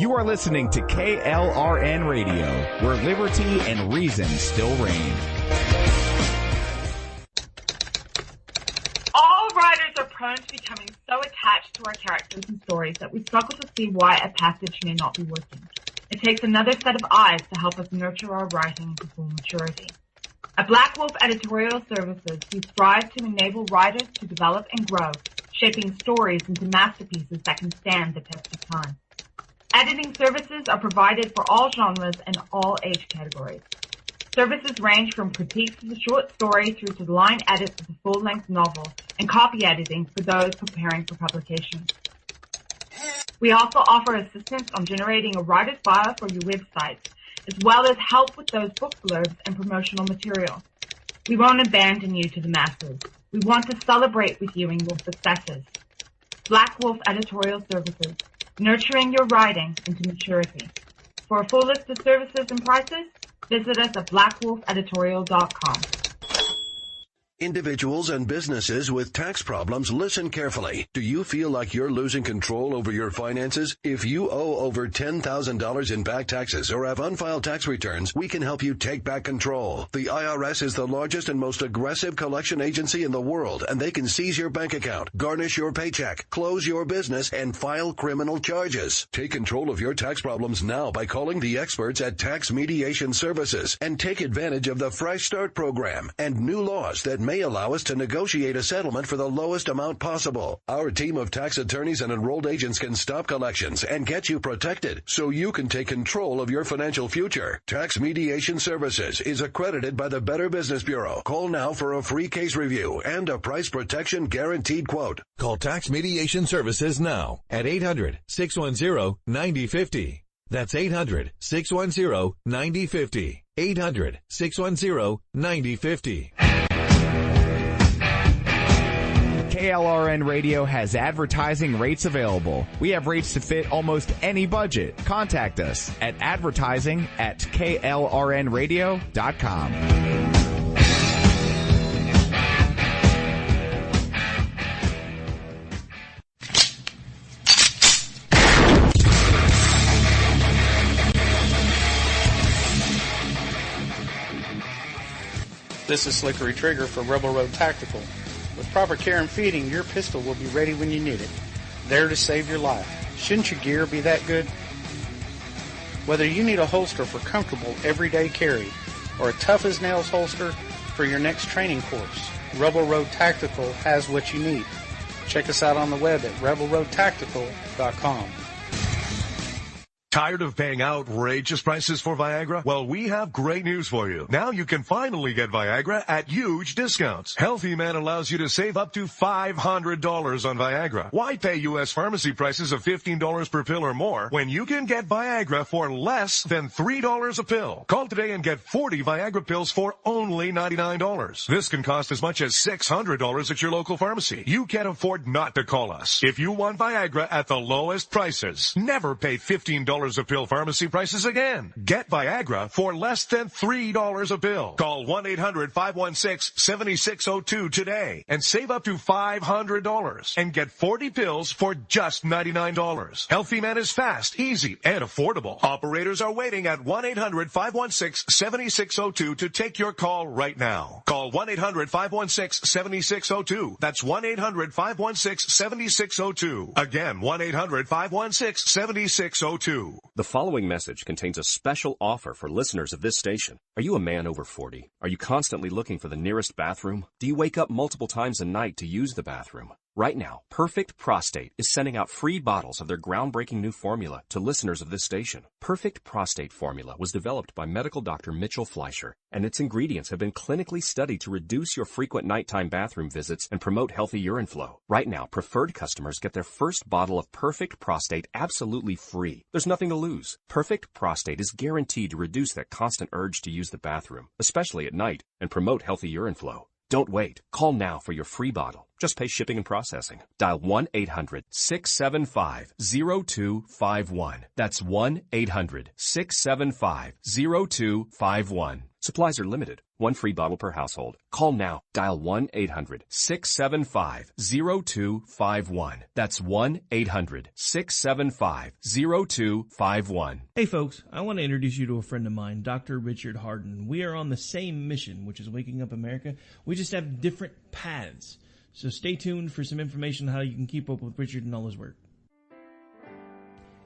You are listening to KLRN Radio, where liberty and reason still reign. All writers are prone to becoming so attached to our characters and stories that we struggle to see why a passage may not be working. It takes another set of eyes to help us nurture our writing to full maturity. At Black Wolf Editorial Services, we strive to enable writers to develop and grow, shaping stories into masterpieces that can stand the test of time. Editing services are provided for all genres and all age categories. Services range from critiques of the short story through to the line edits of the full-length novel and copy editing for those preparing for publication. We also offer assistance on generating a writer's bio for your website, as well as help with those book blurbs and promotional material. We won't abandon you to the masses. We want to celebrate with you in your successes. Black Wolf Editorial Services, nurturing your writing into maturity. For a full list of services and prices, visit us at blackwolfeditorial.com. Individuals and businesses with tax problems, listen carefully. Do you feel like you're losing control over your finances? If you owe over $10,000 in back taxes or have unfiled tax returns, we can help you take back control. The IRS is the largest and most aggressive collection agency in the world, and they can seize your bank account, garnish your paycheck, close your business, and file criminal charges. Take control of your tax problems now by calling the experts at Tax Mediation Services and take advantage of the Fresh Start program and new laws that may allow us to negotiate a settlement for the lowest amount possible. Our team of tax attorneys and enrolled agents can stop collections and get you protected so you can take control of your financial future. Tax Mediation Services is accredited by the Better Business Bureau. Call now for a free case review and a price protection guaranteed quote. Call Tax Mediation Services now at 800-610-9050. That's 800-610-9050. 800-610-9050. KLRN Radio has advertising rates available. We have rates to fit almost any budget. Contact us at advertising@klrnradio.com. This is Slickery Trigger for Rebel Road Tactical. With proper care and feeding, your pistol will be ready when you need it, there to save your life. Shouldn't your gear be that good? Whether you need a holster for comfortable everyday carry or a tough-as-nails holster for your next training course, Rebel Road Tactical has what you need. Check us out on the web at rebelroadtactical.com. Tired of paying outrageous prices for Viagra? Well, we have great news for you. Now you can finally get Viagra at huge discounts. Healthy Man allows you to save up to $500 on Viagra. Why pay U.S. pharmacy prices of $15 per pill or more when you can get Viagra for less than $3 a pill? Call today and get 40 Viagra pills for only $99. This can cost as much as $600 at your local pharmacy. You can't afford not to call us. If you want Viagra at the lowest prices, never pay $15 a pill pharmacy prices again. Get Viagra for less than $3 a pill. Call 1-800-516-7602 today and save up to $500 and get 40 pills for just $99. Healthy Man is fast, easy, and affordable. Operators are waiting at 1-800-516-7602 to take your call right now. Call 1-800-516-7602. That's 1-800-516-7602. Again, 1-800-516-7602. The following message contains a special offer for listeners of this station. Are you a man over 40? Are you constantly looking for the nearest bathroom? Do you wake up multiple times a night to use the bathroom? Right now, Perfect Prostate is sending out free bottles of their groundbreaking new formula to listeners of this station. Perfect Prostate Formula was developed by medical doctor Mitchell Fleischer, and its ingredients have been clinically studied to reduce your frequent nighttime bathroom visits and promote healthy urine flow. Right now, preferred customers get their first bottle of Perfect Prostate absolutely free. There's nothing to lose. Perfect Prostate is guaranteed to reduce that constant urge to use the bathroom, especially at night, and promote healthy urine flow. Don't wait. Call now for your free bottle. Just pay shipping and processing. Dial 1-800-675-0251. That's 1-800-675-0251. Supplies are limited. One free bottle per household. Call now. Dial 1-800-675-0251. That's 1-800-675-0251. Hey folks, I want to introduce you to a friend of mine, Dr. Richard Harden. We are on the same mission, which is waking up America. We just have different paths. So stay tuned for some information on how you can keep up with Richard and all his work.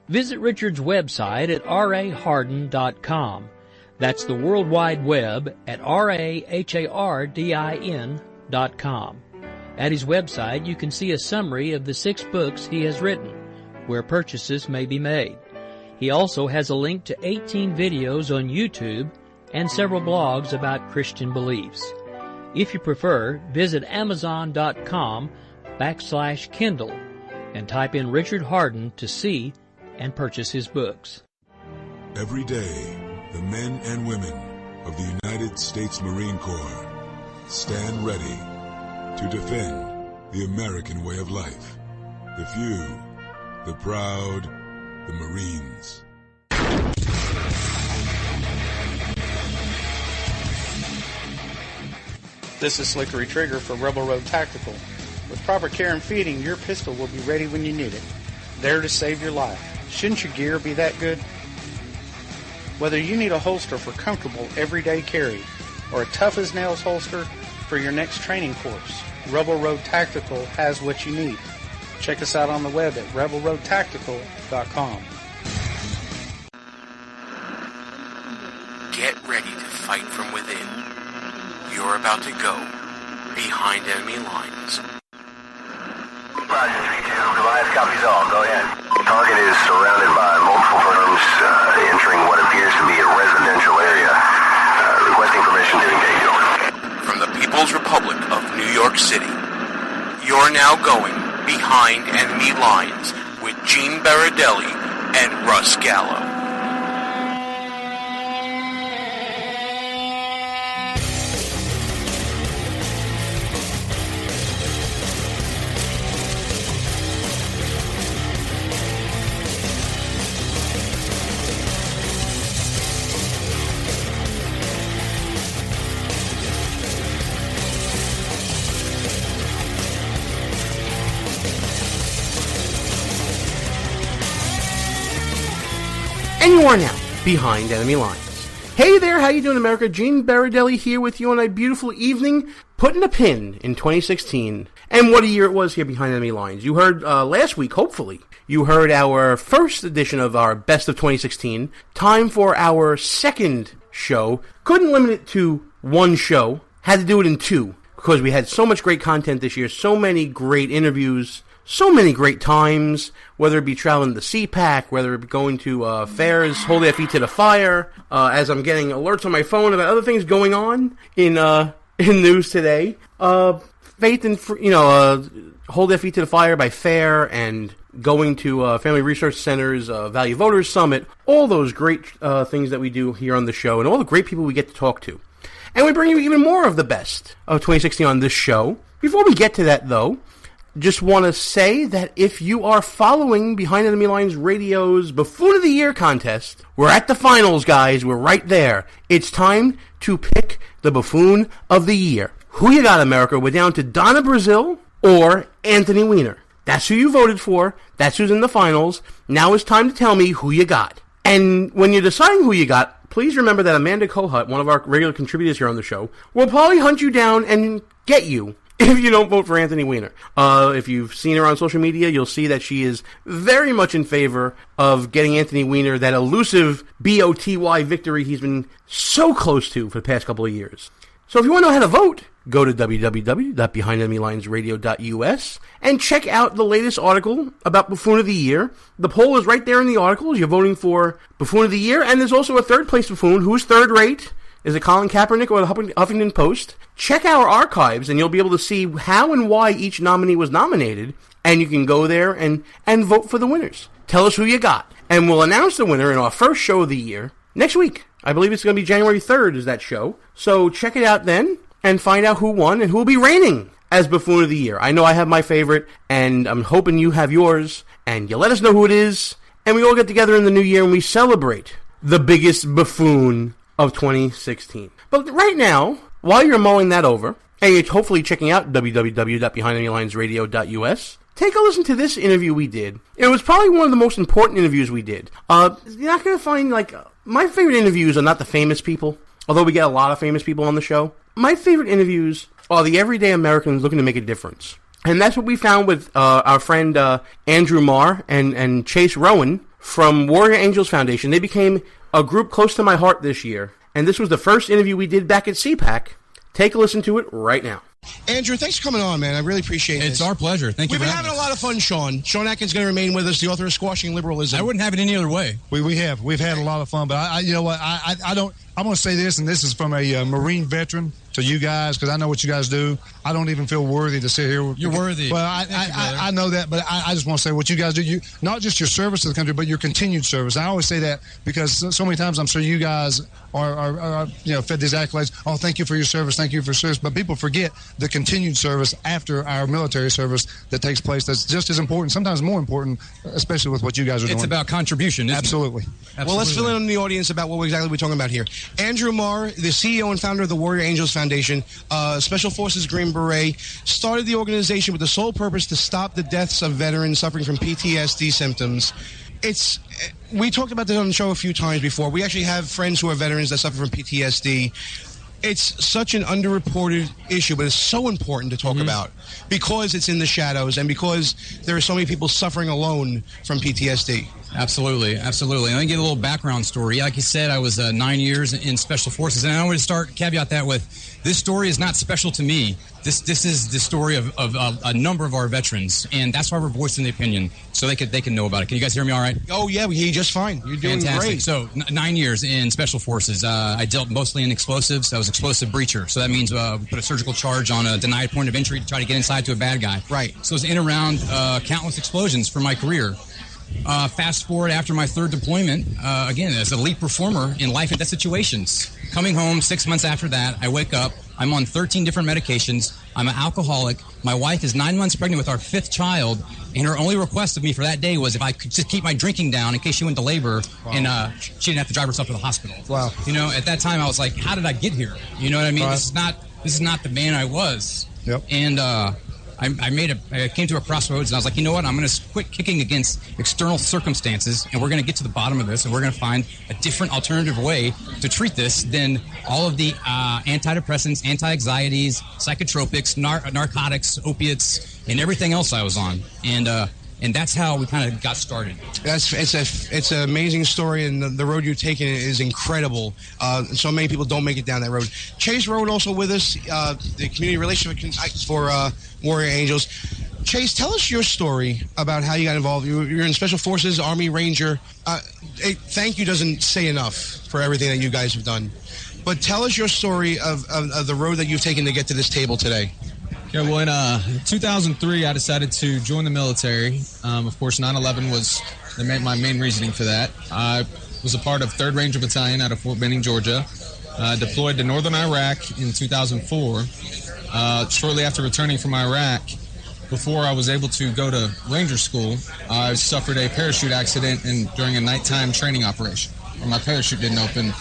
Visit Richard's website at raharden.com. That's the World Wide Web at RAHARDIN.com. At his website, you can see a summary of the 6 books he has written, where purchases may be made. He also has a link to 18 videos on YouTube and several blogs about Christian beliefs. If you prefer, visit Amazon.com/Kindle and type in Richard Harden to see and purchase his books. Every day, the men and women of the United States Marine Corps stand ready to defend the American way of life. The few, the proud, the Marines. This is Slickery Trigger for Rebel Road Tactical. With proper care and feeding, your pistol will be ready when you need it. There to save your life. Shouldn't your gear be that good? Whether you need a holster for comfortable everyday carry or a tough-as-nails holster for your next training course, Rebel Road Tactical has what you need. Check us out on the web at rebelroadtactical.com. Get ready to fight from within. You're about to go behind enemy lines. Roger, 3-2. Goliath copies all. Go ahead. Target is surrounded by multiple firms entering what appears to be a residential area. Requesting permission to engage. Over. From the People's Republic of New York City, you're now going behind enemy lines with Gene Baradelli and Russ Gallo. And you are now behind enemy lines. Hey there, how you doing, America? Gene Baradelli here with you on a beautiful evening, putting a pin in 2016. And what a year it was here behind enemy lines. You heard last week, hopefully, you heard our first edition of our Best of 2016. Time for our second show. Couldn't limit it to one show. Had to do it in 2 because we had so much great content this year, so many great interviews, so many great times, whether it be traveling to CPAC, whether it be going to fairs, holding their feet to the fire, as I'm getting alerts on my phone about other things going on in news today. Faith and, hold their feet to the fire by fair and going to Family Research Center's Value Voters Summit, all those great things that we do here on the show, and all the great people we get to talk to. And we bring you even more of the best of 2016 on this show. Before we get to that, though, just want to say that if you are following Behind Enemy Lines Radio's Buffoon of the Year contest, we're at the finals, guys. We're right there. It's time to pick the Buffoon of the Year. Who you got, America? We're down to Donna Brazile or Anthony Weiner. That's who you voted for. That's who's in the finals. Now it's time to tell me who you got. And when you're deciding who you got, please remember that Amanda Kohut, one of our regular contributors here on the show, will probably hunt you down and get you if you don't vote for Anthony Weiner. If you've seen her on social media, you'll see that she is very much in favor of getting Anthony Weiner that elusive BOTY victory he's been so close to for the past couple of years. So if you want to know how to vote, go to www.behindenemylines.radio.us and check out the latest article about Buffoon of the Year. The poll is right there in the article. You're voting for Buffoon of the Year, and there's also a third place buffoon. Who's third rate? Is it Colin Kaepernick or the Huffington Post? Check our archives, and you'll be able to see how and why each nominee was nominated, and you can go there and vote for the winners. Tell us who you got, and we'll announce the winner in our first show of the year next week. I believe it's going to be January 3rd is that show, so check it out then and find out who won and who will be reigning as Buffoon of the Year. I know I have my favorite, and I'm hoping you have yours, and you let us know who it is, and we all get together in the new year and we celebrate the biggest buffoon of 2016. But right now, while you're mulling that over, and you're hopefully checking out www.BehindEnemyLinesRadio.us, take a listen to this interview we did. It was probably one of the most important interviews we did. You're not going to find, my favorite interviews are not the famous people, although we get a lot of famous people on the show. My favorite interviews are the everyday Americans looking to make a difference. And that's what we found with our friend Andrew Marr and Chase Rowan from Warrior Angels Foundation. They became a group close to my heart this year. And this was the first interview we did back at CPAC. Take a listen to it right now. Andrew, thanks for coming on, man. I really appreciate it. It's our pleasure. Thank you. We've been having a lot of fun, Sean. Sean Atkins is going to remain with us, the author of Squashing Liberalism. I wouldn't have it any other way. We have. We've had a lot of fun, but I you know what? I don't. I'm going to say this, and this is from a Marine veteran to you guys, because I know what you guys do. I don't even feel worthy to sit here. You're worthy. Well, I know that, but I just want to say what you guys do. You not just your service to the country, but your continued service. I always say that because so many times I'm sure you guys are fed these accolades. Oh, thank you for your service. Thank you for service. But people forget the continued service after our military service that takes place. That's just as important, sometimes more important, especially with what you guys are doing. It's about contribution, isn't Absolutely. it? Well, let's fill in the audience about what exactly we're talking about here. Andrew Marr, the CEO and founder of the Warrior Angels Foundation, Special Forces Green Beret, started the organization with the sole purpose to stop the deaths of veterans suffering from PTSD symptoms. We talked about this on the show a few times before. We actually have friends who are veterans that suffer from PTSD. It's such an underreported issue, but it's so important to talk about because it's in the shadows and because there are so many people suffering alone from PTSD. Absolutely. Let me give a little background story. Like you said, I was 9 years in Special Forces, and I want to caveat that with this story is not special to me. This is the story of a number of our veterans, and that's why we're voicing the opinion, so they can know about it. Can you guys hear me all right? Oh, yeah, we hear you just fine. You're doing Fantastic. great. So 9 years in Special Forces. I dealt mostly in explosives. I was explosive breacher, so that means we put a surgical charge on a denied point of entry to try to get inside to a bad guy. Right. So it was in and around countless explosions for my career. Fast forward after my third deployment, again, as a elite performer in life and death situations. Coming home 6 months after that, I wake up. I'm on 13 different medications. I'm an alcoholic. My wife is 9 months pregnant with our fifth child, and her only request of me for that day was if I could just keep my drinking down in case she went to labor, and she didn't have to drive herself to the hospital. Wow. At that time, I was like, how did I get here? You know what I mean? This is not the man I was. Yep. And I came to a crossroads, and I was like, you know what? I'm going to quit kicking against external circumstances, and we're going to get to the bottom of this, and we're going to find a different alternative way to treat this than all of the antidepressants, anti-anxieties, psychotropics, narcotics, opiates, and everything else I was on. And that's how we kind of got started. It's an amazing story, and the road you've taken is incredible. So many people don't make it down that road. Chase Rowan also with us, the community relationship for Warrior Angels. Chase, tell us your story about how you got involved. You're in Special Forces, Army Ranger. Thank you doesn't say enough for everything that you guys have done. But tell us your story of the road that you've taken to get to this table today. Yeah, well, in 2003, I decided to join the military. Of course, 9/11 was my main reasoning for that. I was a part of 3rd Ranger Battalion out of Fort Benning, Georgia. Deployed to northern Iraq in 2004. Shortly after returning from Iraq, before I was able to go to Ranger School, I suffered a parachute accident during a nighttime training operation. My parachute didn't open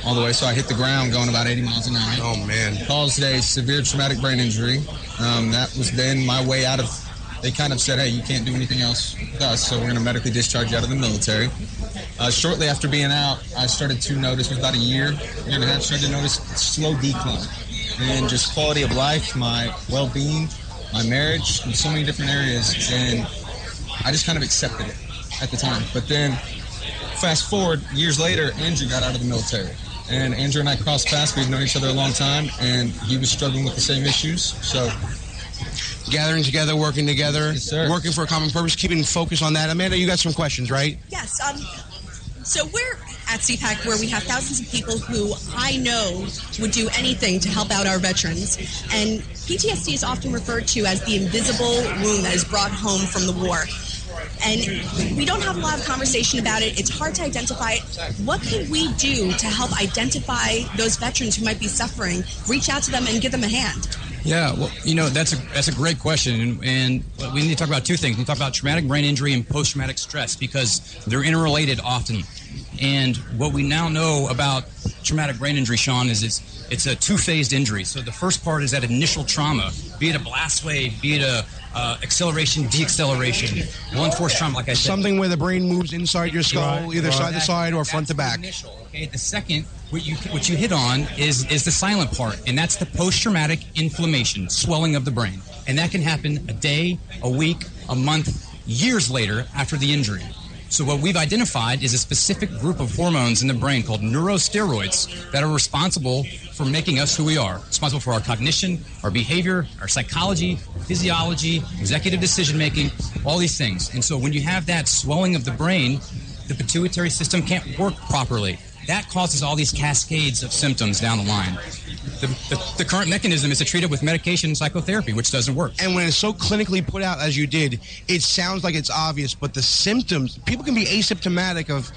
all the way, so I hit the ground going about 80 miles an hour. Oh, man. Caused a severe traumatic brain injury. That was then my way out of... They kind of said, hey, you can't do anything else with us, so we're going to medically discharge you out of the military. Shortly after being out, I started to notice, with about a year and a half, started to notice a slow decline in just quality of life, my well-being, my marriage, in so many different areas, and I just kind of accepted it at the time. But then, fast forward, years later, Andrew got out of the military. And Andrew and I crossed paths. We've known each other a long time, and he was struggling with the same issues. So, gathering together, working together, yes, sir. Working for a common purpose, keeping focus on that. Amanda, you got some questions, right? Yes. So we're at CPAC, where we have thousands of people who I know would do anything to help out our veterans. And PTSD is often referred to as the invisible wound that is brought home from the war. And we don't have a lot of conversation about it. It's hard to identify it. What can we do to help identify those veterans who might be suffering, reach out to them, and give them a hand? Yeah, well, that's a great question, and we need to talk about two things. We need to talk about traumatic brain injury and post-traumatic stress, because they're interrelated often. And what we now know about traumatic brain injury, Sean, is it's a two-phased injury. So the first part is that initial trauma, be it a blast wave, be it a acceleration, deacceleration, blunt force trauma, like I said. Something where the brain moves inside your skull, either side to side or front to back. Initial, okay? The second, what you hit on is the silent part, and that's the post-traumatic inflammation, swelling of the brain. And that can happen a day, a week, a month, years later after the injury. So what we've identified is a specific group of hormones in the brain called neurosteroids that are responsible for making us who we are, responsible for our cognition, our behavior, our psychology, physiology, executive decision-making, all these things. And so when you have that swelling of the brain, the pituitary system can't work properly. That causes all these cascades of symptoms down the line. The current mechanism is to treat it with medication and psychotherapy, which doesn't work. And when it's so clinically put out as you did, it sounds like it's obvious, but the symptoms, people can be asymptomatic of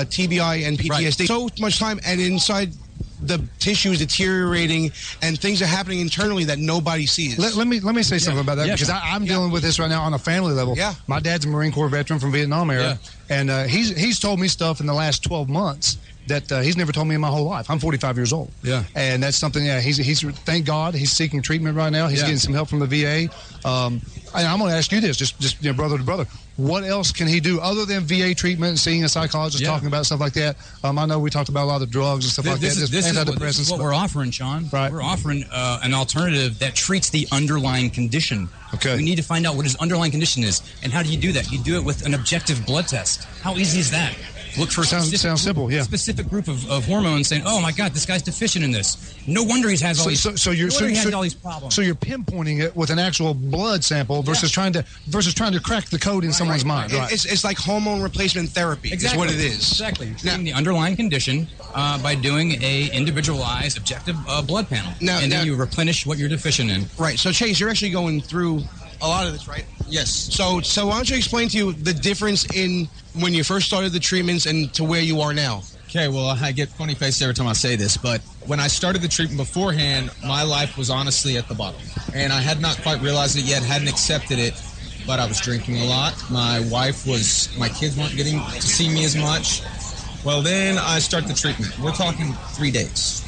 TBI and PTSD. Right. So much time, and inside the tissue is deteriorating, and things are happening internally that nobody sees. Let me say something about that, because I'm dealing with this right now on a family level. Yeah. My dad's a Marine Corps veteran from Vietnam era, and he's told me stuff in the last 12 months that he's never told me in my whole life. I'm 45 years old. Yeah. And that's something, he's thank God, he's seeking treatment right now. He's getting some help from the VA. And I'm going to ask you this, just brother to brother. What else can he do other than VA treatment and seeing a psychologist, talking about stuff like that? I know we talked about a lot of drugs and stuff like that. This is what we're offering, Sean. Right. We're offering an alternative that treats the underlying condition. Okay. We need to find out what his underlying condition is. And how do you do that? You do it with an objective blood test. How easy is that? Look for sounds simple, yeah. Specific group of hormones saying, "Oh my God, this guy's deficient in this. No wonder he has all these. He has all these problems." So you're pinpointing it with an actual blood sample versus trying to crack the code in someone's mind. Right. It's like hormone replacement therapy. Exactly. Is what it is. Exactly. Treating the underlying condition by doing a individualized, objective blood panel, and then you replenish what you're deficient in. Right. So Chase, you're actually going through a lot of this, right? Yes. So why don't you explain to you the difference in when you first started the treatments and to where you are now? Okay, well, I get funny face every time I say this, but when I started the treatment beforehand, my life was honestly at the bottom. And I had not quite realized it yet, hadn't accepted it, but I was drinking a lot. My kids weren't getting to see me as much. Well, then I start the treatment. We're talking 3 days.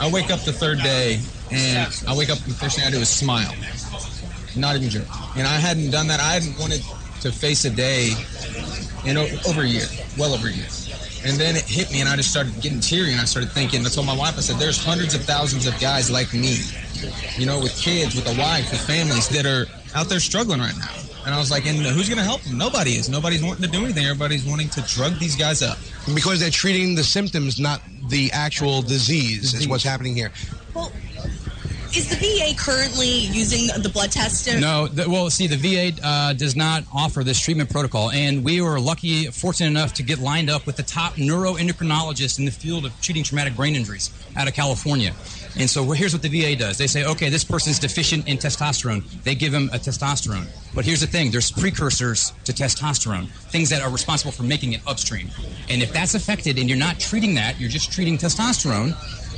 I wake up the third day, and the first thing I do is smile. Not even joking. And I hadn't done that. I hadn't wanted to face a day in over a year, well over a year. And then it hit me, and I just started getting teary, and I started thinking, I told my wife, I said, there's hundreds of thousands of guys like me, with kids, with a wife, with families that are out there struggling right now. And I was like, and who's going to help them? Nobody is. Nobody's wanting to do anything. Everybody's wanting to drug these guys up. Because they're treating the symptoms, not the actual disease. Is what's happening here. Well, is the VA currently using the blood test? No. The VA does not offer this treatment protocol, and we were fortunate enough to get lined up with the top neuroendocrinologist in the field of treating traumatic brain injuries out of California. And so here's what the VA does. They say, okay, this person's deficient in testosterone. They give him a testosterone. But here's the thing. There's precursors to testosterone, things that are responsible for making it upstream. And if that's affected and you're not treating that, you're just treating testosterone,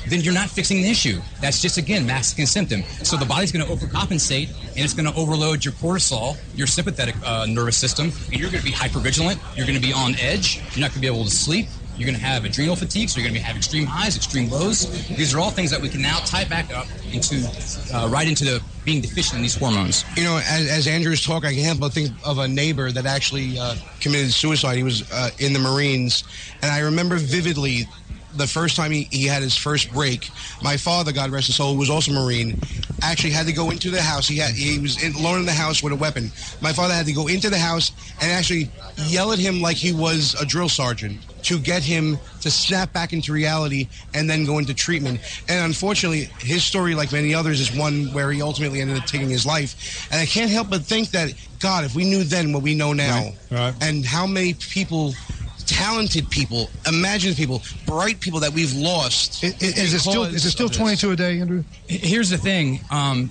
then you're not fixing the issue. That's just, again, masking a symptom. So the body's going to overcompensate, and it's going to overload your cortisol, your sympathetic nervous system, and you're going to be hypervigilant. You're going to be on edge. You're not going to be able to sleep. You're going to have adrenal fatigue, so you're going to have extreme highs, extreme lows. These are all things that we can now tie back up into right into the being deficient in these hormones. As Andrew's talking, I can't help but think of a neighbor that actually committed suicide. He was in the Marines, and I remember vividly the first time he had his first break. My father, God rest his soul, who was also Marine, actually had to go into the house. He was alone in the house with a weapon. My father had to go into the house and actually yell at him like he was a drill sergeant to get him to snap back into reality and then go into treatment. And unfortunately, his story, like many others, is one where he ultimately ended up taking his life. And I can't help but think that, God, if we knew then what we know now, right. And how many people, talented people, imaginative people, bright people that we've lost. Is it still 22 a day, Andrew? Here's the thing.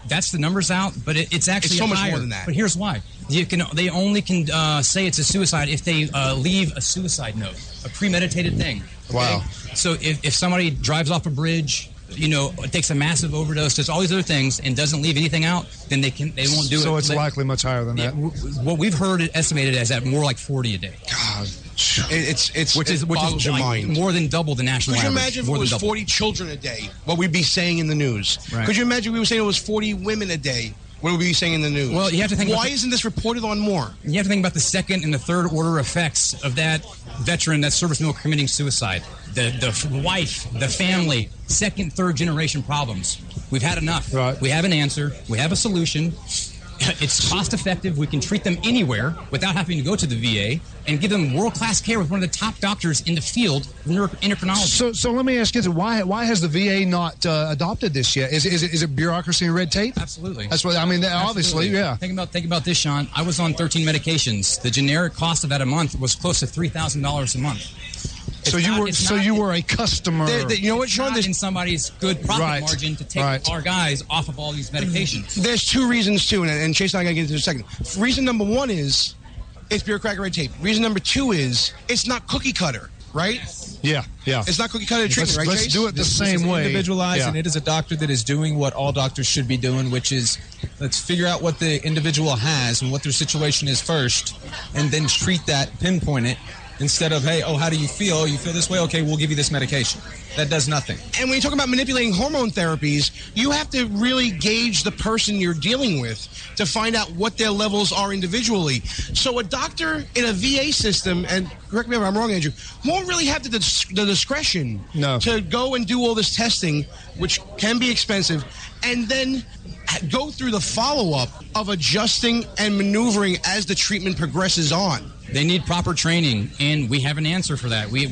That's the numbers out, but it's actually so much higher. more than that. But here's why. They only can say it's a suicide if they leave a suicide note, a premeditated thing. Okay? Wow. So if somebody drives off a bridge, takes a massive overdose, does all these other things, and doesn't leave anything out, then they won't do it. So it's likely much higher than that. What we've heard estimated as at more like 40 a day. God. It's which is boggles your mind. More than double the national Could you average. imagine if More it than was double. 40 children a day, what we'd be saying in the news? Right. Could you imagine we were saying it was 40 women a day, what would we be saying in the news? Well, you have to think. Why isn't this reported on more? You have to think about the second and the third order effects of that veteran, that service member committing suicide. The wife, the family, second, third generation problems. We've had enough. Right. We have an answer. We have a solution. It's cost effective. We can treat them anywhere without having to go to the VA and give them world-class care with one of the top doctors in the field of endocrinology. So let me ask you, why has the VA not adopted this yet? Is it bureaucracy and red tape? Absolutely. That's what I mean. Obviously, yeah. Think about this, Sean. I was on 13 medications. The generic cost of that a month was close to $3,000 a month. So you were a customer. You know what, Sean? There's in somebody's good profit margin to take our guys off of all these medications. There's two reasons too, and Chase and I are going to get into in a second. Reason number one is it's bureaucratic red tape. Reason number two is it's not cookie cutter, right? Yeah. It's not cookie cutter treatment, right? Let's Chase? do it the same way. Individualized, Yeah. and it is a doctor that is doing what all doctors should be doing, which is let's figure out what the individual has and what their situation is first, and then treat that, pinpoint it. Instead of, hey, how do you feel? You feel this way? Okay, we'll give you this medication. That does nothing. And when you talk about manipulating hormone therapies, you have to really gauge the person you're dealing with to find out what their levels are individually. So a doctor in a VA system, and correct me if I'm wrong, Andrew, won't really have the discretion to go and do all this testing, which can be expensive, and then go through the follow-up of adjusting and maneuvering as the treatment progresses on. They need proper training, and we have an answer for that. We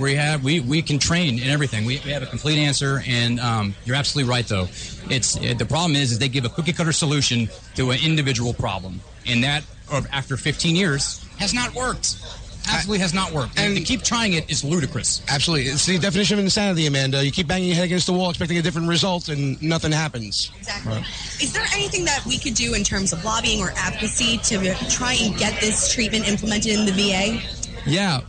can train in everything. We have a complete answer, and you're absolutely right. Though the problem is they give a cookie cutter solution to an individual problem, and that after 15 years has not worked. Absolutely has not worked. And to keep trying it is ludicrous. Absolutely. It's the definition of insanity, Amanda. You keep banging your head against the wall expecting a different result, and nothing happens. Exactly. Right. Is there anything that we could do in terms of lobbying or advocacy to try and get this treatment implemented in the VA? Yeah.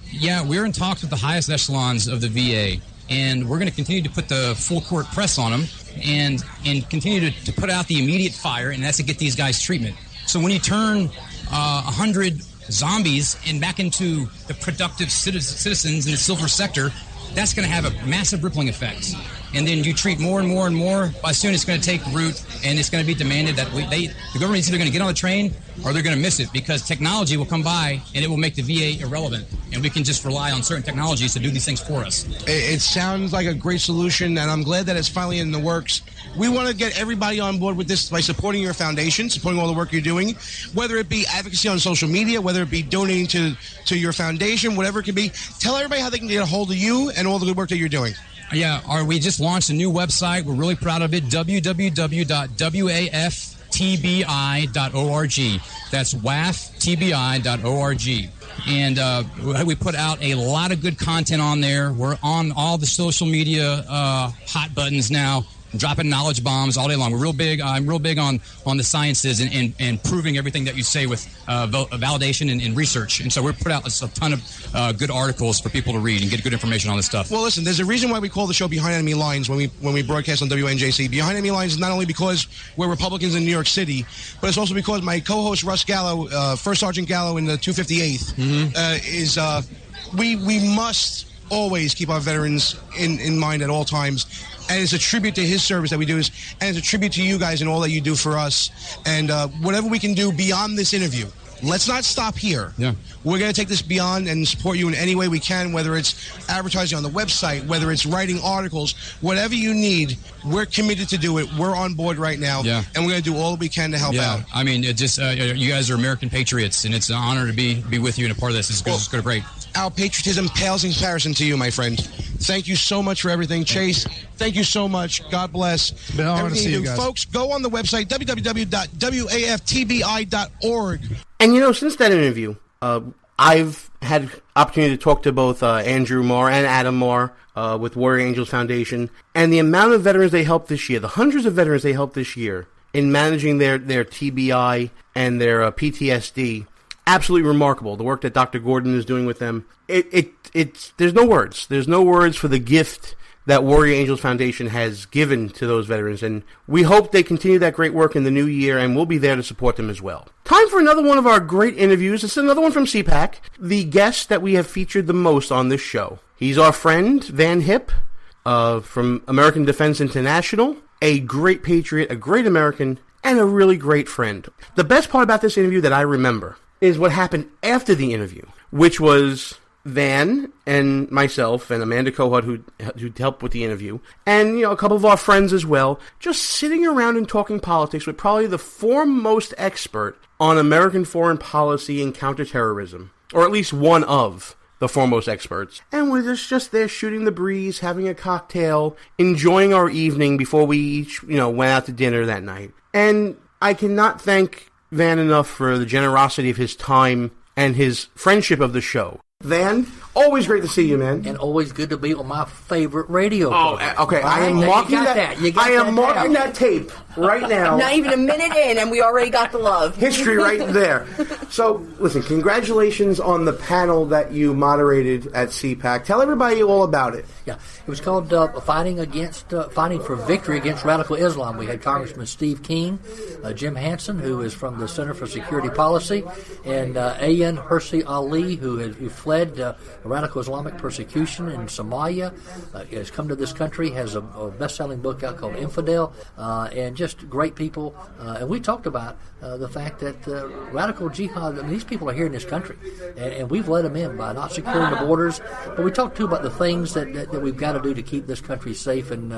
We're in talks with the highest echelons of the VA, and we're going to continue to put the full court press on them and continue to put out the immediate fire, and that's to get these guys treatment. So when you turn 100 zombies and back into the productive citizens in the silver sector, that's going to have a massive rippling effect. And then you treat more and more and more. By soon, it's going to take root, and it's going to be demanded that the government is either going to get on the train or they're going to miss it, because technology will come by and it will make the VA irrelevant, and we can just rely on certain technologies to do these things for us. It sounds like a great solution, and I'm glad that it's finally in the works. We want to get everybody on board with this by supporting your foundation, supporting all the work you're doing, whether it be advocacy on social media, whether it be donating to your foundation, whatever it could be. Tell everybody how they can get a hold of you and all the good work that you're doing. Yeah, we just launched a new website. We're really proud of it, www.waftbi.org. That's waftbi.org. And we put out a lot of good content on there. We're on all the social media hot buttons now, dropping knowledge bombs all day long. We're real big. I'm real big on the sciences and proving everything that you say with validation and research. And so we put out a ton of good articles for people to read and get good information on this stuff. Well, listen, there's a reason why we call the show Behind Enemy Lines when we broadcast on WNJC. Behind Enemy Lines is not only because we're Republicans in New York City, but it's also because my co-host Russ Gallo, First Sergeant Gallo in the 258th, we must always keep our veterans in mind at all times. And it's a tribute to his service that we do, and it's a tribute to you guys and all that you do for us. And whatever we can do beyond this interview, let's not stop here. Yeah. We're going to take this beyond and support you in any way we can, whether it's advertising on the website, whether it's writing articles, whatever you need, we're committed to do it. We're on board right now. Yeah. And we're going to do all that we can to help out. I mean, it just you guys are American patriots, and it's an honor to be with you and a part of this. It's good, great. Our patriotism pales in comparison to you, my friend. Thank you so much for everything. Chase, thank you so much. God bless. Been an honor to see you guys. Folks, go on the website, www.waftbi.org. And, since that interview, I've had opportunity to talk to both Andrew Marr and Adam Marr with Warrior Angels Foundation. And the amount of veterans they helped this year, the hundreds of veterans they helped this year in managing their TBI and their PTSD, absolutely remarkable. The work that Dr. Gordon is doing with them, it's there's no words. There's no words for the gift that Warrior Angels Foundation has given to those veterans, and we hope they continue that great work in the new year, and we'll be there to support them as well. Time for another one of our great interviews. It's another one from CPAC, the guest that we have featured the most on this show. He's our friend, Van Hipp, from American Defense International, a great patriot, a great American, and a really great friend. The best part about this interview that I remember is what happened after the interview, which was Van and myself and Amanda Cohut, who helped with the interview, and a couple of our friends as well, just sitting around and talking politics with probably the foremost expert on American foreign policy and counterterrorism, or at least one of the foremost experts. And we're just there shooting the breeze, having a cocktail, enjoying our evening before we each, went out to dinner that night. And I cannot thank Van enough for the generosity of his time and his friendship of the show. Van, always great to see you, man. And always good to be on my favorite radio program. Okay. Right? I am marking that tape right now. Not even a minute in, and we already got the love. History right there. So, listen, congratulations on the panel that you moderated at CPAC. Tell everybody all about it. Yeah, it was called Fighting for Victory Against Radical Islam. We had Congressman Steve King, Jim Hansen, who is from the Center for Security Policy, and Ayan Hirsi Ali, who fled radical Islamic persecution in Somalia, has come to this country, has a best-selling book out called Infidel, and just great people. And we talked about the fact that radical jihad, these people are here in this country, and we've let them in by not securing the borders. But we talked, too, about the things that we've got to do to keep this country safe, and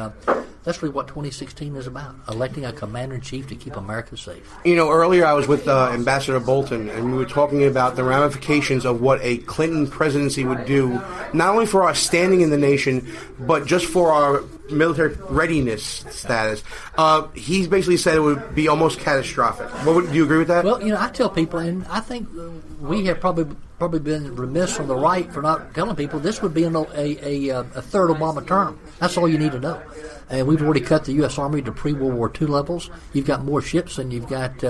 that's really what 2016 is about, electing a commander-in-chief to keep America safe. Earlier I was with Ambassador Bolton, and we were talking about the ramifications of what a Clinton presidency would do, not only for our standing in the nation, but just for our military readiness status. He basically said it would be almost catastrophic. Do you agree with that? Well, I tell people, and I think we have probably been remiss on the right for not telling people this would be a third Obama term. That's all you need to know. And we've already cut the U.S. Army to pre-World War II levels. You've got more ships than you've got,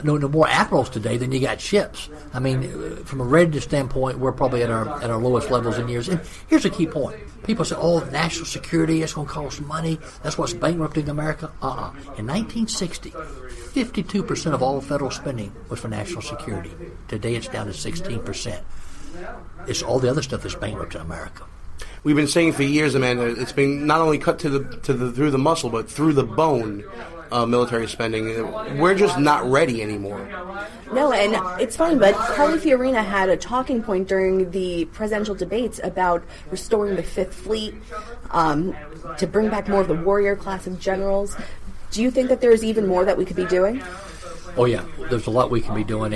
more admirals today than you got ships. I mean, from a readiness standpoint, we're probably at our lowest levels in years. And here's a key point. People say, national security, it's going to cost money. That's what's bankrupting America. In 1960, 52% of all federal spending was for national security. Today it's down to 16%. It's all the other stuff that's bankrupting America. We've been saying for years, Amanda, it's been not only cut through the muscle, but through the bone. Military spending. We're just not ready anymore. No, and it's funny, but Carly Fiorina had a talking point during the presidential debates about restoring the Fifth Fleet, to bring back more of the warrior class of generals. Do you think that there's even more that we could be doing? Oh yeah, there's a lot we can be doing,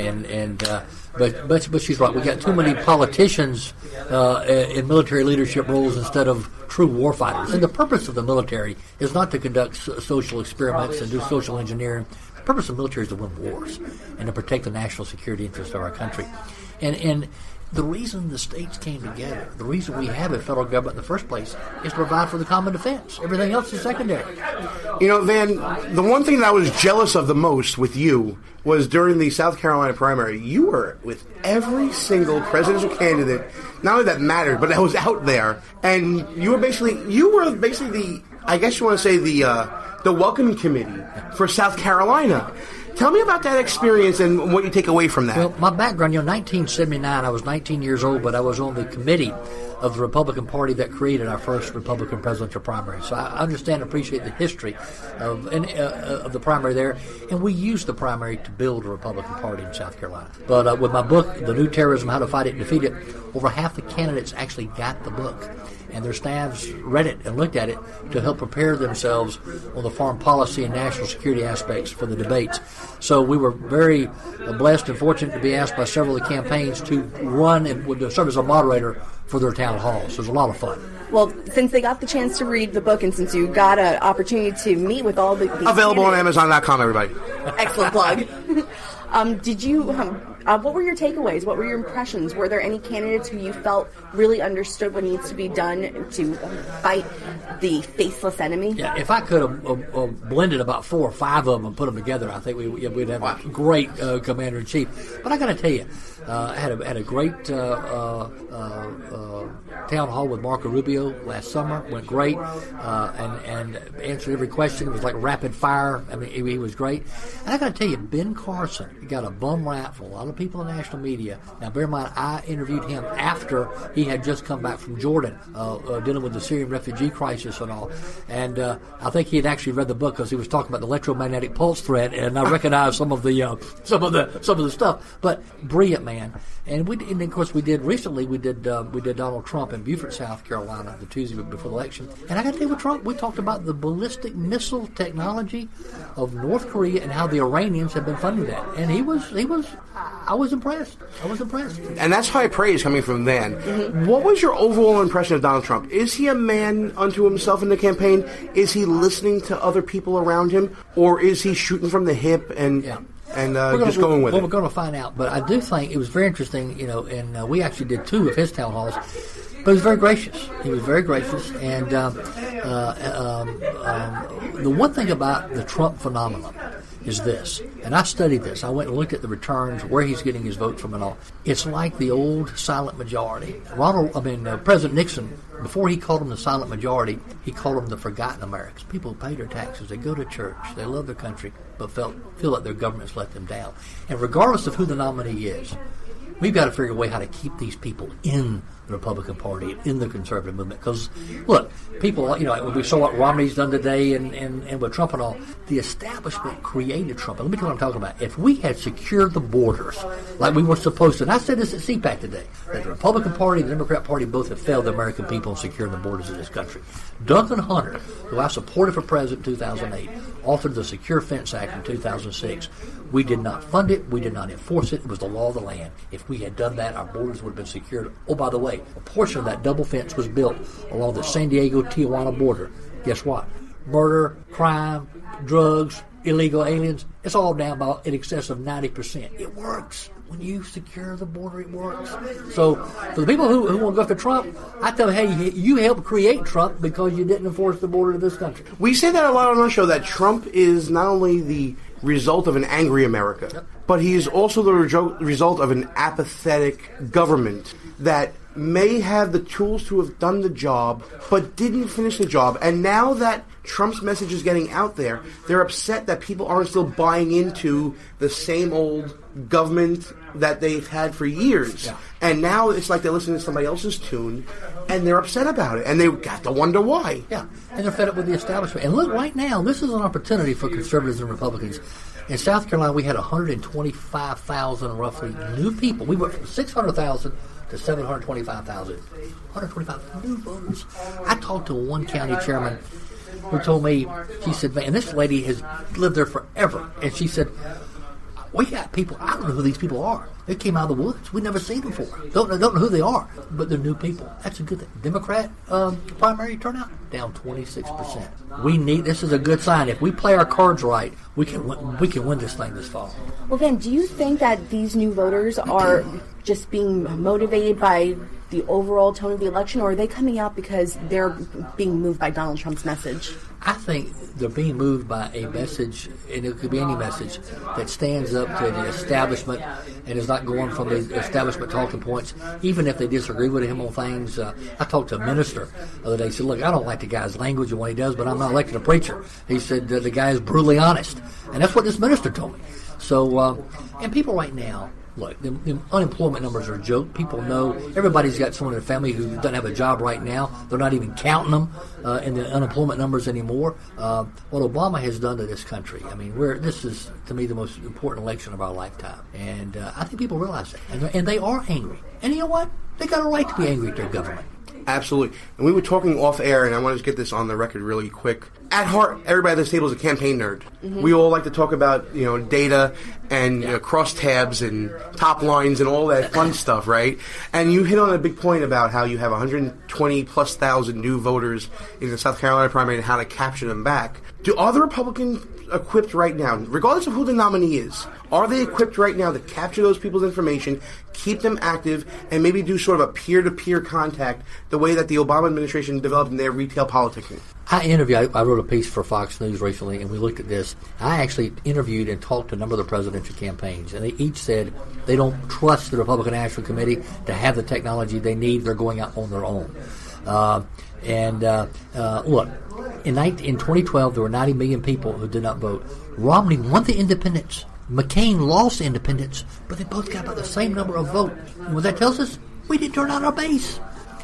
but she's right. We got too many politicians in military leadership roles instead of true warfighters. And the purpose of the military is not to conduct social experiments and do social engineering. The purpose of the military is to win wars and to protect the national security interests of our country. And the reason the states came together, the reason we have a federal government in the first place, is to provide for the common defense. Everything else is secondary. Van, the one thing that I was jealous of the most with you was during the South Carolina primary, you were with every single presidential candidate, not only that mattered, but that was out there. And you were basically the, I guess you want to say the welcoming committee for South Carolina. Tell me about that experience and what you take away from that. Well, my background, 1979, I was 19 years old, but I was on the committee of the Republican Party that created our first Republican presidential primary. So I understand and appreciate the history of the primary there, and we used the primary to build a Republican Party in South Carolina. But with my book, The New Terrorism, How to Fight It and Defeat It, over half the candidates actually got the book, and their staffs read it and looked at it to help prepare themselves on the foreign policy and national security aspects for the debates. So we were very blessed and fortunate to be asked by several of the campaigns to run and serve as a moderator for their town halls. So it was a lot of fun. Well, since they got the chance to read the book and since you got an opportunity to meet with all the available on Amazon.com, everybody. Excellent plug. Did you What were your takeaways? What were your impressions? Were there any candidates who you felt really understood what needs to be done to fight the faceless enemy? Yeah, if I could have blended about 4 or 5 of them and put them together, I think we'd have a great commander-in-chief. But I got to tell you, I had a great town hall with Marco Rubio last summer. Went great, and answered every question. It was like rapid fire. I mean, he was great. And I got to tell you, Ben Carson got a bum rap from a lot of people in national media. Now, bear in mind, I interviewed him after he had just come back from Jordan, dealing with the Syrian refugee crisis and all. And I think he had actually read the book because he was talking about the electromagnetic pulse threat, and I recognized some of the stuff. But brilliant man. And of course we did Donald Trump in Beaufort, South Carolina, the Tuesday before the election. And I got to tell you, with Trump, we talked about the ballistic missile technology of North Korea and how the Iranians have been funding that. And I was impressed. And that's high praise coming from then. Mm-hmm. What was your overall impression of Donald Trump? Is he a man unto himself in the campaign? Is he listening to other people around him? Or is he shooting from the hip and just going with it? Well, we're going to find out. But I do think it was very interesting, and we actually did 2 of his town halls. But he was very gracious. And the one thing about the Trump phenomenon is this, and I studied this. I went and looked at the returns, where he's getting his vote from and all. It's like the old silent majority. President Nixon, before he called them the silent majority, he called them the forgotten Americans. People who pay their taxes, they go to church, they love their country, but feel like their government's let them down. And regardless of who the nominee is, we've got to figure a way how to keep these people in the Republican Party, in the conservative movement. Because, look, people, we saw what Romney's done today and with Trump and all, the establishment created Trump. And let me tell you what I'm talking about. If we had secured the borders like we were supposed to, and I said this at CPAC today, that the Republican Party and the Democrat Party both have failed the American people in securing the borders of this country. Duncan Hunter, who I supported for president in 2008, authored the Secure Fence Act in 2006. We did not fund it. We did not enforce it. It was the law of the land. If we had done that, our borders would have been secured. Oh, by the way, a portion of that double fence was built along the San Diego-Tijuana border. Guess what? Murder, crime, drugs, illegal aliens, it's all down by in excess of 90%. It works. When you secure the border, it works. So for the people who want to go after Trump, I tell them, hey, you helped create Trump because you didn't enforce the border of this country. We say that a lot on our show, that Trump is not only the result of an angry America, but he is also the result of an apathetic government that may have the tools to have done the job, but didn't finish the job. And now that Trump's message is getting out there, they're upset that people aren't still buying into the same old government that they've had for years. Yeah. And now it's like they're listening to somebody else's tune, and they're upset about it, and they've got to wonder why. Yeah, and they're fed up with the establishment. And look, right now, this is an opportunity for conservatives and Republicans. In South Carolina, we had 125,000 roughly new people. We went from 600,000 to 725,000. 125,000 new voters. I talked to one county chairman who told me, she said, and this lady has lived there forever, and she said, we got people, I don't know who these people are. They came out of the woods. We've never seen them before. Don't know who they are, but they're new people. That's a good thing. Democrat primary turnout, down 26%. This is a good sign. If we play our cards right, we can win this thing this fall. Well, then, do you think that these new voters are just being motivated by the overall tone of the election, or are they coming out because they're being moved by Donald Trump's message? I think they're being moved by a message, and it could be any message, that stands up to the establishment and is not going from the establishment talking points, even if they disagree with him on things. I talked to a minister the other day. He said, look, I don't like the guy's language and what he does, but I'm not elected a preacher. He said the guy is brutally honest. And that's what this minister told me. So, and people right now, look, the unemployment numbers are a joke. People know everybody's got someone in their family who doesn't have a job right now. They're not even counting them in the unemployment numbers anymore. What Obama has done to this country, I mean, this is, to me, the most important election of our lifetime. And I think people realize that. And they are angry. And you know what? They got a right to be angry at their government. Absolutely. And we were talking off air, and I wanted to get this on the record really quick. At heart, everybody at this table is a campaign nerd. Mm-hmm. We all like to talk about, data and crosstabs and top lines and all that fun stuff, right? And you hit on a big point about how you have 120,000+ new voters in the South Carolina primary and how to capture them back. Are the Republican equipped right now, regardless of who the nominee is? Are they equipped right now to capture those people's information, keep them active, and maybe do sort of a peer-to-peer contact the way that the Obama administration developed in their retail politicking? I wrote a piece for Fox News recently, and we looked at this. I actually interviewed and talked to a number of the presidential campaigns, and they each said they don't trust the Republican National Committee to have the technology they need. They're going out on their own. Look, in 2012, there were 90 million people who did not vote. Romney won the independents. McCain lost the independents, but they both got about the same number of votes. And what that tells us, we didn't turn out our base.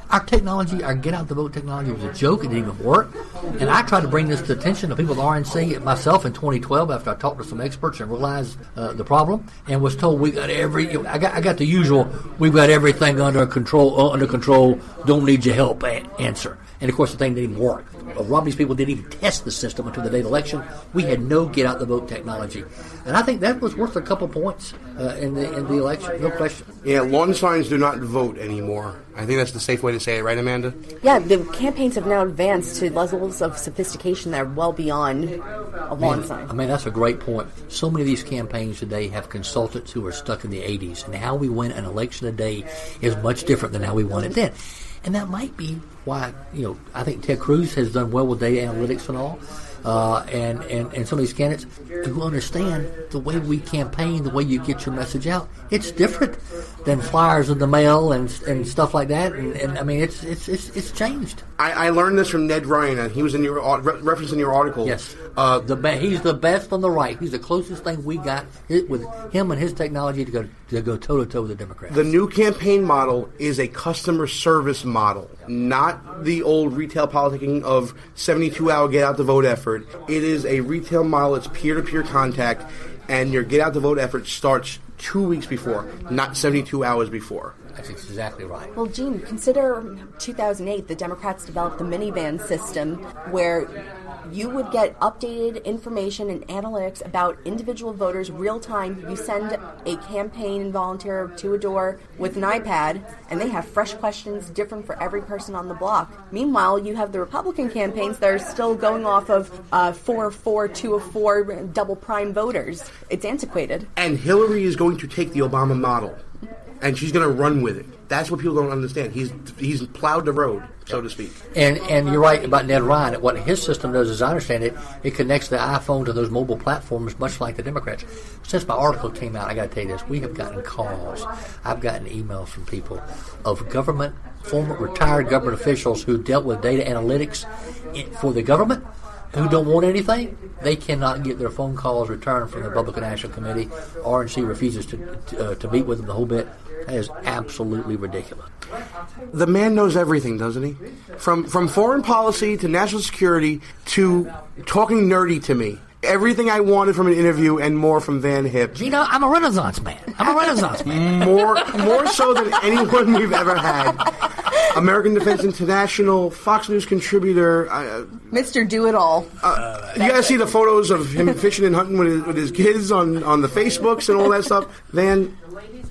Our technology, our get-out-the-vote technology was a joke. It didn't even work. And I tried to bring this to the attention of people at the RNC myself in 2012 after I talked to some experts and realized the problem and was told we got I got the usual, we've got everything under control, don't need your help answer. And, of course, the thing didn't even work. Romney's people didn't even test the system until the day of the election. We had no get-out-the-vote technology. And I think that was worth a couple points in the election, no question. Yeah, lawn signs do not vote anymore. I think that's the safe way to say it, right, Amanda? Yeah, the campaigns have now advanced to levels of sophistication that are well beyond a lawn sign. I mean, that's a great point. So many of these campaigns today have consultants who are stuck in the 80s, and how we win an election today is much different than how we won it then. And that might be why, I think Ted Cruz has done well with data analytics and all. And some of these candidates who understand the way we campaign, the way you get your message out, it's different than flyers in the mail and stuff like that. And I mean, it's changed. I learned this from Ned Ryan, and he was in your reference in your article. Yes, he's the best on the right. He's the closest thing we got with him and his technology to go toe to toe with the Democrats. The new campaign model is a customer service model, not the old retail politicking of 72-hour get out the vote effort. It is a retail model. It's peer-to-peer contact, and your get out the vote effort starts 2 weeks before, not 72 hours before. That's exactly right. Well, Gene, consider 2008, the Democrats developed the minivan system where you would get updated information and analytics about individual voters real time. You send a campaign volunteer to a door with an iPad, and they have fresh questions different for every person on the block. Meanwhile, you have the Republican campaigns that are still going off of 4 of 4, 2 of 4 double prime voters. It's antiquated. And Hillary is going to take the Obama model, and she's going to run with it. That's what people don't understand. He's plowed the road, so to speak. And you're right about Ned Ryan. What his system does, as I understand it, it connects the iPhone to those mobile platforms, much like the Democrats. Since my article came out, I got to tell you this: we have gotten calls. I've gotten emails from people of former retired government officials who dealt with data analytics for the government, who don't want anything. They cannot get their phone calls returned from the Republican National Committee. RNC refuses to meet with them the whole bit. That is absolutely ridiculous. The man knows everything, doesn't he? From foreign policy to national security to talking nerdy to me. Everything I wanted from an interview and more from Van Hip. I'm a Renaissance man. More so than anyone we've ever had. American Defense International, Fox News contributor. Mr. Do-It-All. You guys see the photos of him fishing and hunting with his kids on the Facebooks and all that stuff. Van,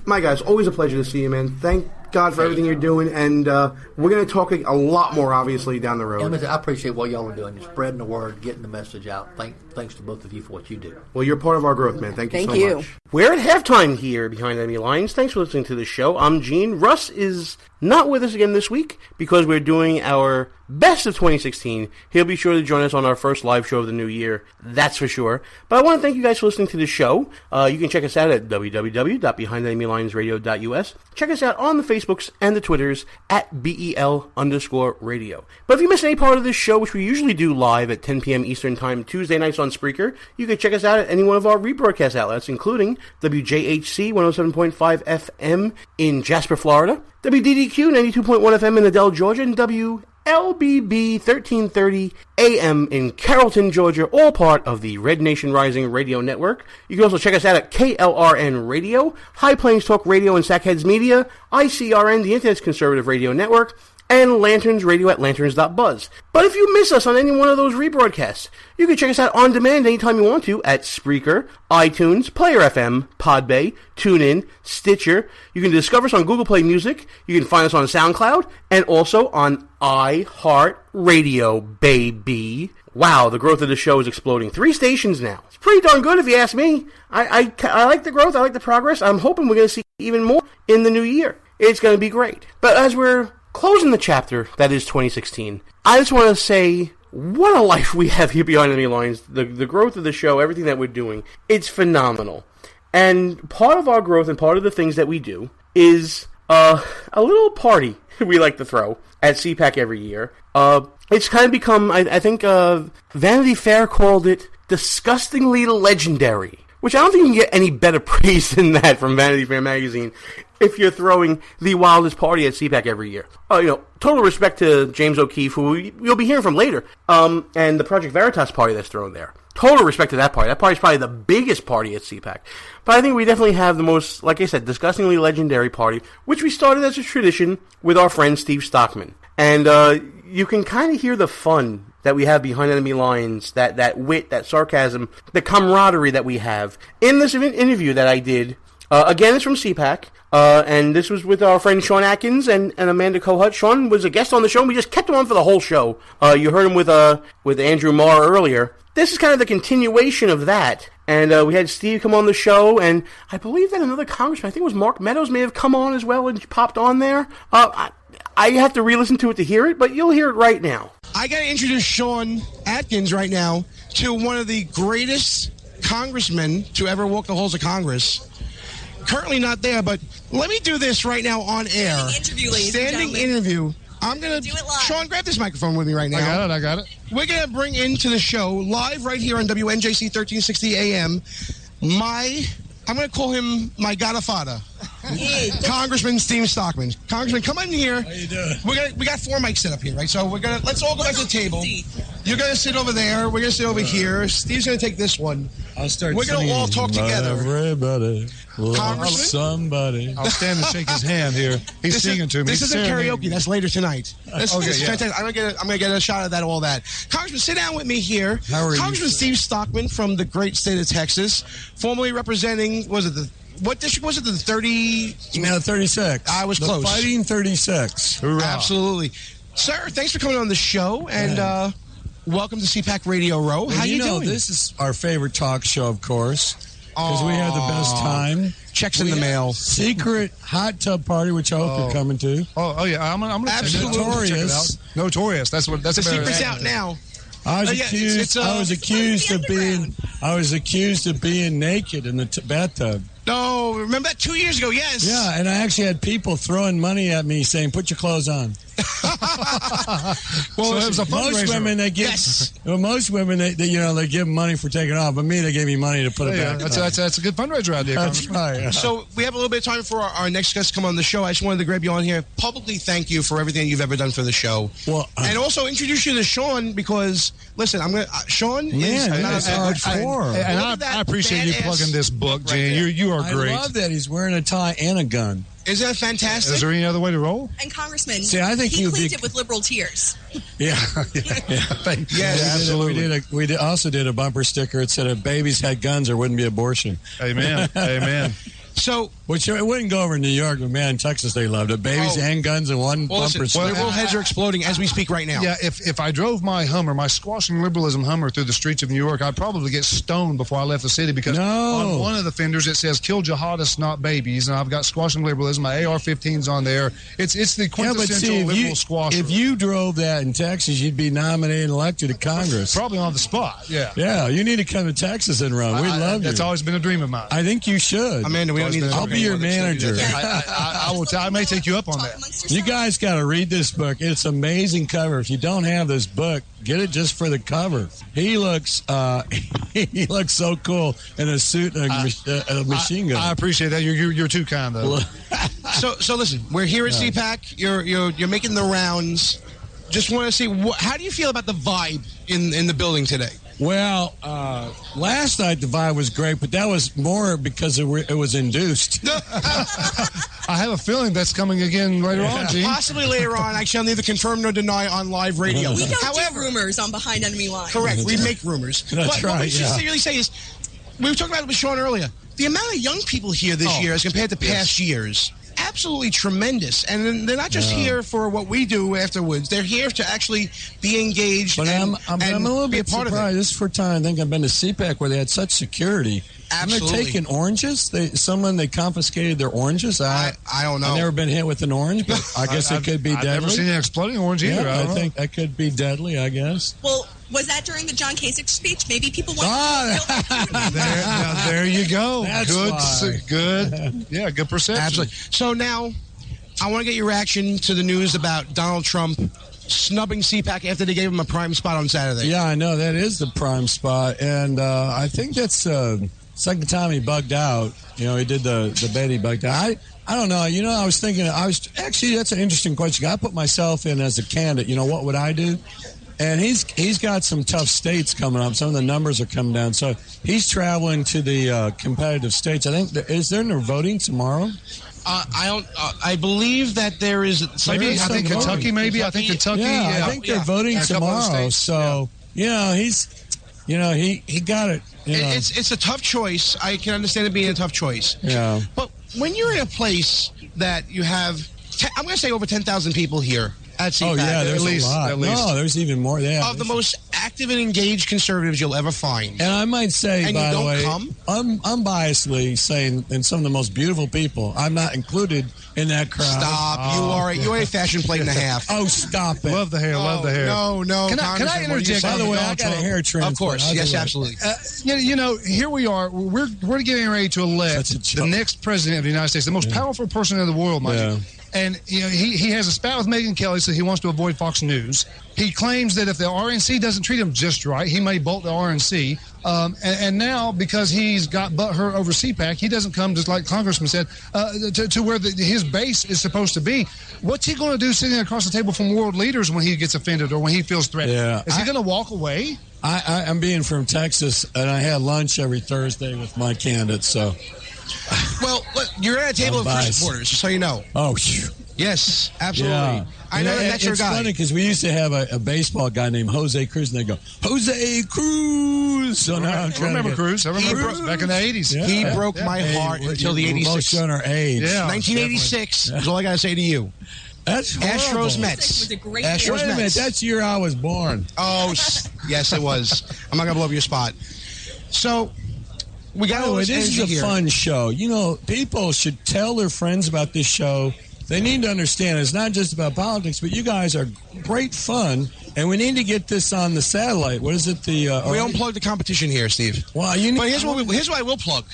my guy, it's always a pleasure to see you, man. Thank God for everything you're doing, and we're going to talk a lot more, obviously, down the road. I appreciate what y'all are doing. You're spreading the word, getting the message out. Thanks to both of you for what you do. Well, you're part of our growth, man. Thank you so much. We're at halftime here behind Enemy Lines. Thanks for listening to the show. I'm Gene. Russ is not with us again this week because we're doing our best of 2016. He'll be sure to join us on our first live show of the new year. That's for sure. But I want to thank you guys for listening to the show. You can check us out at www.behindenemylinesradio.us. Check us out on the Facebooks and the Twitters at BEL_radio. But if you missed any part of this show, which we usually do live at 10 p.m. Eastern Time, Tuesday nights on Spreaker, you can check us out at any one of our rebroadcast outlets, including WJHC 107.5 FM in Jasper, Florida, WDDQ 92.1 FM in Adel, Georgia, and WLBB 1330 AM in Carrollton, Georgia, all part of the Red Nation Rising Radio Network. You can also check us out at KLRN Radio, High Plains Talk Radio and Sackheads Media, ICRN, the Internet's Conservative Radio Network, and lanternsradio at lanterns.buzz. But if you miss us on any one of those rebroadcasts, you can check us out on demand anytime you want to at Spreaker, iTunes, Player FM, Podbay, TuneIn, Stitcher. You can discover us on Google Play Music. You can find us on SoundCloud and also on iHeartRadio, baby. Wow, the growth of the show is exploding. 3 stations now. It's pretty darn good if you ask me. I like the growth. I like the progress. I'm hoping we're going to see even more in the new year. It's going to be great. But as we're closing the chapter that is 2016, I just want to say what a life we have here behind Enemy Lines. The growth of the show, everything that we're doing, it's phenomenal. And part of our growth and part of the things that we do is a little party we like to throw at CPAC every year. It's kind of become, I think, Vanity Fair called it disgustingly legendary, which I don't think you can get any better praise than that from Vanity Fair magazine if you're throwing the wildest party at CPAC every year. Total respect to James O'Keefe, who you'll be hearing from later, and the Project Veritas party that's thrown there. Total respect to that party. That party's probably the biggest party at CPAC. But I think we definitely have the most, like I said, disgustingly legendary party, which we started as a tradition with our friend Steve Stockman. And you can kind of hear the fun that we have behind Enemy Lines, that wit, that sarcasm, the camaraderie that we have. In this interview that I did, again, it's from CPAC, and this was with our friend Sean Atkins and Amanda Kohut. Sean was a guest on the show, and we just kept him on for the whole show. You heard him with Andrew Marr earlier. This is kind of the continuation of that. And we had Steve come on the show, and I believe that another congressman, I think it was Mark Meadows, may have come on as well and popped on there. I have to re-listen to it to hear it, but you'll hear it right now. I got to introduce Sean Atkins right now to one of the greatest congressmen to ever walk the halls of Congress. Currently not there, but let me do this right now on air. Standing interview. I'm going to... Sean, grab this microphone with me right now. I got it. We're going to bring into the show, live right here on WNJC 1360 AM, I'm going to call him my godfather, Congressman Steve Stockman. Congressman, come in here. How you doing? We got 4 mics set up here, right? So let's all go back to the table. You're going to sit over there. We're going to sit over here. Steve's going to take this one. I'll start. We're going to all talk together. Everybody, Congressman, somebody. I'll stand and shake his hand here. He's singing to me. This isn't karaoke. That's later tonight. This is fantastic. I'm gonna get a shot of that. All that. Congressman, sit down with me here. How are you? Congressman Steve Stockman from the great state of Texas, formerly representing. What district was it? The 30? No, 36. I was close. Fighting 36. Hoorah. Absolutely. Sir, thanks for coming on the show, and welcome to CPAC Radio Row. Well, How you doing? This is our favorite talk show, of course, because we had the best time. Checks in the mail. Secret hot tub party, which I hope you're coming to. Oh yeah, I'm going to Absolutely. check it out. Notorious. That's the secret's out now. I was accused of being naked in the bathtub. No, remember that 2 years ago? Yes. Yeah, and I actually had people throwing money at me saying, "Put your clothes on." Well, it was a fundraiser. Most women, they give money for taking off, but me, they gave me money to put it back. That's a good fundraiser idea. That's right. Yeah. So we have a little bit of time for our next guest to come on the show. I just wanted to grab you on here, publicly thank you for everything you've ever done for the show, and also introduce you to Sean because listen, Sean is hardcore, and I appreciate you plugging this book, Gene. You are great. I love that he's wearing a tie and a gun. Isn't that fantastic? Is there any other way to roll? And Congressman, I think he cleaned it with liberal tears. Yeah. Absolutely. We also did a bumper sticker that said, "If babies had guns, there wouldn't be abortion." Amen. Amen. So, which it wouldn't go over in New York, but man, in Texas they loved it. Babies and guns in one bumper sticker. Liberal heads are exploding as we speak right now. Yeah, if I drove my Hummer, my squashing liberalism Hummer through the streets of New York, I'd probably get stoned before I left the city because on one of the fenders it says "Kill jihadists, not babies," and I've got squashing liberalism. My AR-15's on there. It's the quintessential liberal squasher. If you drove that in Texas, you'd be nominated and elected to Congress. Probably on the spot. Yeah. Yeah, you need to come to Texas and run. We love you. That's always been a dream of mine. I think you should. Amanda, I'll be your manager. I may take you up on that. You guys got to read this book. It's an amazing cover. If you don't have this book, get it just for the cover. He looks so cool in a suit and a machine gun. I appreciate that. You're too kind though. So listen, we're here at CPAC. You're making the rounds. Just want to see how do you feel about the vibe in the building today? Well, last night the vibe was great, but that was more because it was induced. I have a feeling that's coming again later on, Gene. Possibly later on. I shall neither confirm nor deny on live radio. We don't do rumors on Behind Enemy Lines. Correct. We make rumors. That's What we should really say is, we were talking about it with Sean earlier, the amount of young people here this year as compared to past years, absolutely tremendous. And they're not just here for what we do afterwards. They're here to actually be engaged But and I'm a little be a bit part surprised. of it. This is the first time I think I've been to CPAC where they had such security. Absolutely. And they're taking oranges. They confiscated their oranges. I don't know. I've never been hit with an orange, but I guess it could be deadly. I've never seen an exploding orange either. Yeah, I don't know. think that could be deadly, I guess. Well, was that during the John Kasich speech? Maybe people want There you go. That's Good. Yeah, good perception. Absolutely. So now, I want to get your reaction to the news about Donald Trump snubbing CPAC after they gave him a prime spot on Saturday. Yeah, I know. That is the prime spot. And I think that's second time he bugged out. He did the debate, he bugged out. I don't know. I was thinking, actually, that's an interesting question. I put myself in as a candidate. What would I do? And he's got some tough states coming up. Some of the numbers are coming down. So he's traveling to the competitive states. I think, is there no voting tomorrow? I believe that there is. Maybe I think Kentucky. Maybe I think Kentucky. Yeah, I think they're voting tomorrow. So he got it. It's a tough choice. I can understand it being a tough choice. Yeah. But when you're in a place that you have, I'm going to say over 10,000 people here at CPAC. Oh yeah, there's a lot. At least. No, there's even more. Yeah, of the most active and engaged conservatives you'll ever find. And I might say, and by you the don't way, come? unbiasedly saying, and some of the most beautiful people, I'm not included in that crowd. Stop! You are a fashion plate and a half. Oh, stop it! Love the hair. Love the hair. No. Can I interject? By the way, I got a hair transplant. Of course, yes, absolutely. Here we are. We're getting ready to elect the next president of the United States, the most powerful person in the world, mind you. And he has a spat with Megyn Kelly, so he wants to avoid Fox News. He claims that if the RNC doesn't treat him just right, he may bolt the RNC. And now, because he's got butthurt over CPAC, he doesn't come, just like Congressman said, to where his base is supposed to be. What's he going to do sitting across the table from world leaders when he gets offended or when he feels threatened? Yeah. Is he going to walk away? I'm being from Texas, and I had lunch every Thursday with my candidates, so... Well, look, you're at a table of Trump supporters, just so you know. Oh, phew. Yes, absolutely. Yeah. I know that's your guy. It's funny because we used to have a baseball guy named Jose Cruz, and they go, Jose Cruz! So now I'm trying remember Cruz. I remember Cruz back in the 80s. Yeah. He broke my heart until the 86. We're both showing our age. Yeah, 1986 is all I got to say to you. That's horrible. Astros Mets. was a great Astros Wait a minute, Mets. that's the year I was born. Oh, yes, it was. I'm not going to blow up your spot. So, we got By the way, this is a fun show. People should tell their friends about this show. They need to understand it's not just about politics, but you guys are great fun, and we need to get this on the satellite. What is it? We don't plug the competition here, Steve. Well, but here's what I will plug.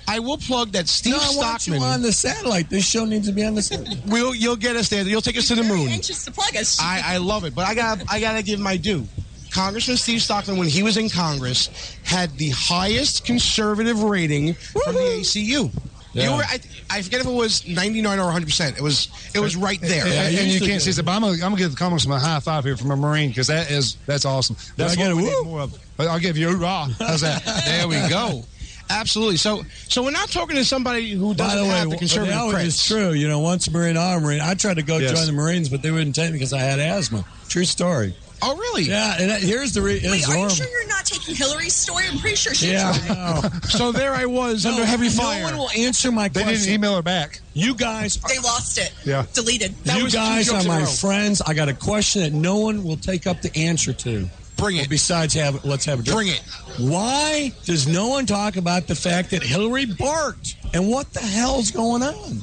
I will plug that Steve Stockman. I want you on the satellite. This show needs to be on the satellite. You'll get us there. You'll take us to the moon. Anxious to plug us. I love it, but I gotta give my due. Congressman Steve Stockman, when he was in Congress, had the highest conservative rating from the ACU. Yeah. You were, I forget if it was 99 or 100%. It was right there. And you can't see it, but I'm gonna give the Congressman a high five here from a Marine because that's awesome. That's what we need more of. I'll give you a hoorah. How's that? There we go. Absolutely. So we're not talking to somebody who doesn't have the conservative credits. It's true. Once a Marine, I'm a Marine. I tried to go join the Marines, but they wouldn't take me because I had asthma. True story. Oh, really? Yeah, and here's the reason. Wait, are you sure you're not taking Hillary's story? I'm pretty sure she tried. No. So there I was under heavy fire. No one will answer my question. They didn't email her back. You guys... They lost it. Yeah. Deleted. You guys are my friends. I got a question that no one will take up the answer to. Bring it. Besides, let's have a drink. Bring it. Why does no one talk about the fact that Hillary barked? And what the hell's going on?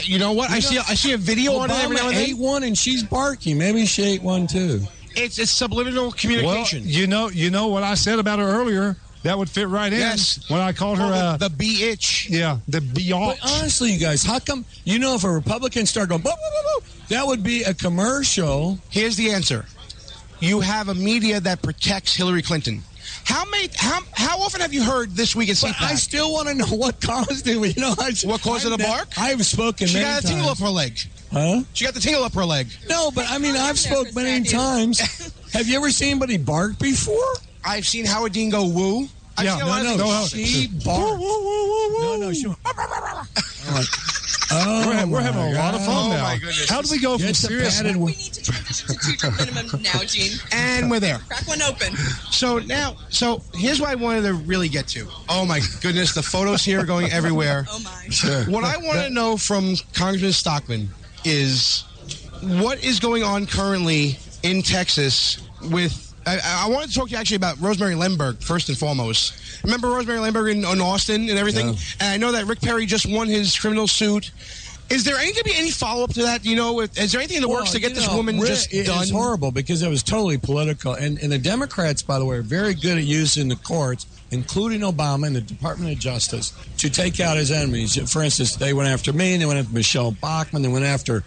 You know what? I see a video on it every now and then. Obama ate one and she's barking. Maybe she ate one too. It's subliminal communication. Well, you know what I said about her earlier. That would fit right in. Yes. When I called her the B-itch. Yeah, the B-itch. But honestly, you guys, how come, if a Republican started going, boo, boo, boo, boo, that would be a commercial. Here's the answer. You have a media that protects Hillary Clinton. How often have you heard this week at CPAC? I still want to know what caused it. What caused it to bark? I've spoken many times. She got a tingle up her leg. Huh? She got the tingle up her leg. No, but I've spoken many times. Have you ever seen anybody bark before? I've seen Howard Dean go woo. She barked. No, she went. We're having a lot of fun now. My goodness. How do we go from serious? We need to do your minimum now, Gene. And we're there. Crack one open. So here's what I wanted to really get to. Oh my goodness, the photos here are going everywhere. Oh my. Sure. What I want to know from Congressman Stockman is what is going on currently in Texas with. I wanted to talk to you actually about Rosemary Lemberg first and foremost. Remember Rosemary Lemberg in Austin and everything? Yeah. And I know that Rick Perry just won his criminal suit. Is there going to be any follow-up to that? You know, is there anything in the works to get this woman just done? It's horrible because it was totally political. And the Democrats, by the way, are very good at using the courts, including Obama and the Department of Justice, to take out his enemies. For instance, they went after me, they went after Michelle Bachmann, they went after,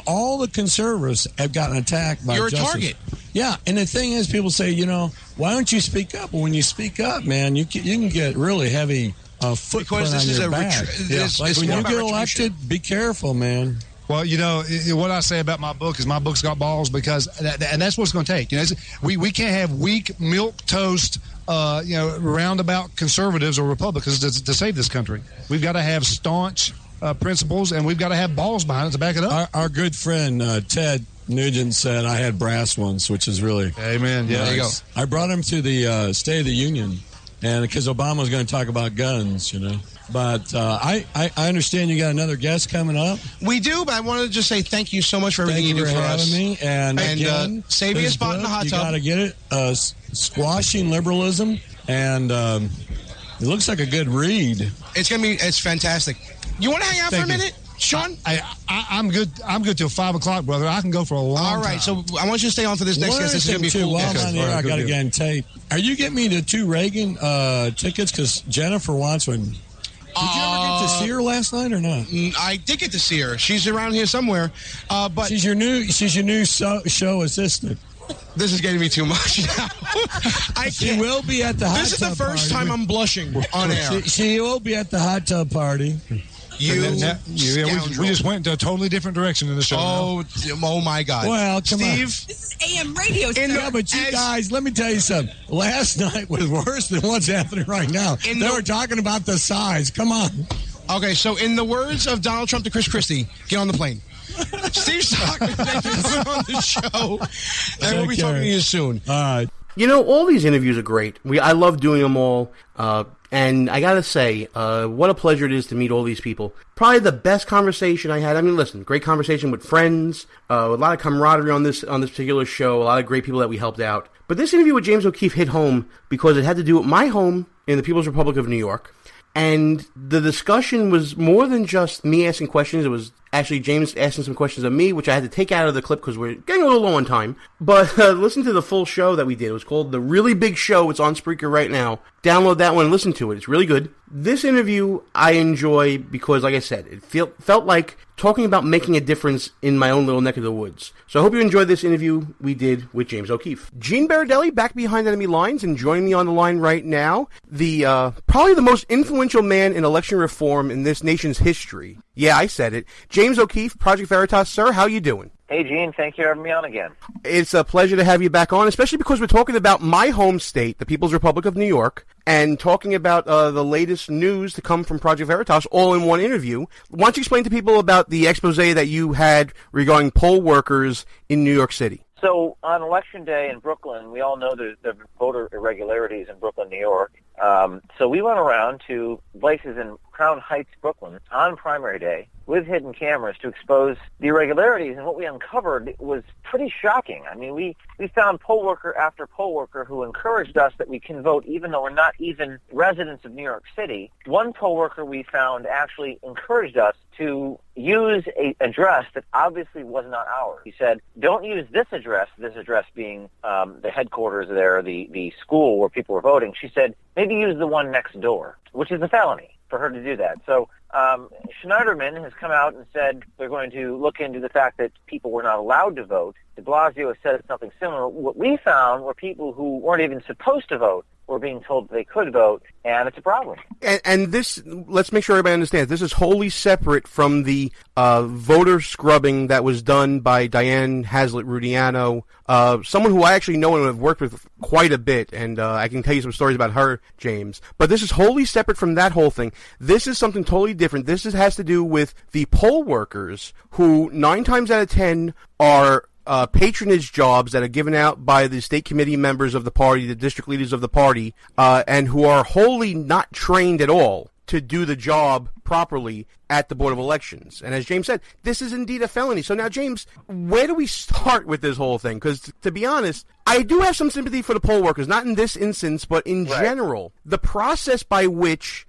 all the conservatives have gotten attacked by justice. You're a target. Yeah, and the thing is, people say, why don't you speak up? Well, when you speak up, man, you can get really heavy footprint on your back. Like when you get elected, be careful, man. Well, what I say about my book is my book's got balls because, and that's what it's going to take. We can't have weak milk toast, roundabout conservatives or Republicans to save this country. We've got to have staunch principles, and we've got to have balls behind it to back it up. Our good friend Ted Nugent said I had brass ones, which is really amen. Yeah, nice. There you go. I brought him to the State of the Union, and because Obama was going to talk about guns, But I understand you got another guest coming up. We do, but I wanted to just say thank you so much for everything you do for us. Me. And again, save me a spot in the hot tub. You got to get it. Squashing Liberalism, and it looks like a good read. It's fantastic. You want to hang out for a minute? Sean? I'm good. I'm good till 5 o'clock, brother. I can go for a long time. All right, so I want you to stay on for this next guest. This is going to be a cool guest. I got to get on tape. Are you getting me the 2 Reagan tickets? Because Jennifer wants one. Did you ever get to see her last night or not? I did get to see her. She's around here somewhere. But she's your new show assistant. This is getting me too much now. She will be at the hot tub party. This is the first time I'm blushing on air. She will be at the hot tub party. We just went into a totally different direction in the show. Oh my God. Well, come Steve, on. This is AM radio. Yeah, but you guys, let me tell you something. Last night was worse than what's happening right now. They were talking about the size. Come on. Okay, so in the words of Donald Trump to Chris Christie, get on the plane. Steve Stockman, thank you for coming on the show. And we'll be talking to you soon. All right. All these interviews are great. I love doing them all. And I gotta say, what a pleasure it is to meet all these people. Probably the best conversation I had. I mean, listen, great conversation with friends, a lot of camaraderie on this particular show, a lot of great people that we helped out. But this interview with James O'Keefe hit home because it had to do with my home in the People's Republic of New York. And the discussion was more than just me asking questions. It was actually James asking some questions of me, which I had to take out of the clip because we're getting a little low on time. But listen to the full show that we did. It was called The Really Big Show. It's on Spreaker right now. Download that one and listen to it. It's really good. This interview I enjoy because, like I said, it felt like talking about making a difference in my own little neck of the woods. So I hope you enjoyed this interview we did with James O'Keefe. Gene Baradelli back behind enemy lines, and joining me on the line right now, the probably the most influential man in election reform in this nation's history. Yeah, I said it. James O'Keefe, Project Veritas. Sir, how you doing? Hey, Gene. Thank you for having me on again. It's a pleasure to have you back on, especially because we're talking about my home state, the People's Republic of New York, and talking about the latest news to come from Project Veritas all in one interview. Why don't you explain to people about the expose that you had regarding poll workers in New York City? So on Election Day in Brooklyn, we all know there have been voter irregularities in Brooklyn, New York. So we went around to places in Crown Heights, Brooklyn, on primary day with hidden cameras to expose the irregularities, and what we uncovered was pretty shocking. I mean, we found poll worker after poll worker who encouraged us that we can vote even though we're not even residents of New York City. One poll worker we found actually encouraged us to use an address that obviously was not ours. He said, don't use this address being the headquarters there, the school where people were voting. She said, maybe use the one next door, which is a felony for her to do that. So Schneiderman has come out and said they're going to look into the fact that people were not allowed to vote. De Blasio has said something similar. What we found were people who weren't even supposed to vote who are being told they could vote, and it's a problem. And this, let's make sure everybody understands, this is wholly separate from the voter scrubbing that was done by Diane Haslett-Rudiano, someone who I actually know and have worked with quite a bit, and I can tell you some stories about her, James. But this is wholly separate from that whole thing. This is something totally different. This has to do with the poll workers who 9 times out of 10 are patronage jobs that are given out by the state committee members of the party, the district leaders of the party, and who are wholly not trained at all to do the job properly at the Board of Elections. And as James said, this is indeed a felony. So now, James, where do we start with this whole thing? Because, to be honest, I do have some sympathy for the poll workers, not in this instance, but in general. The process by which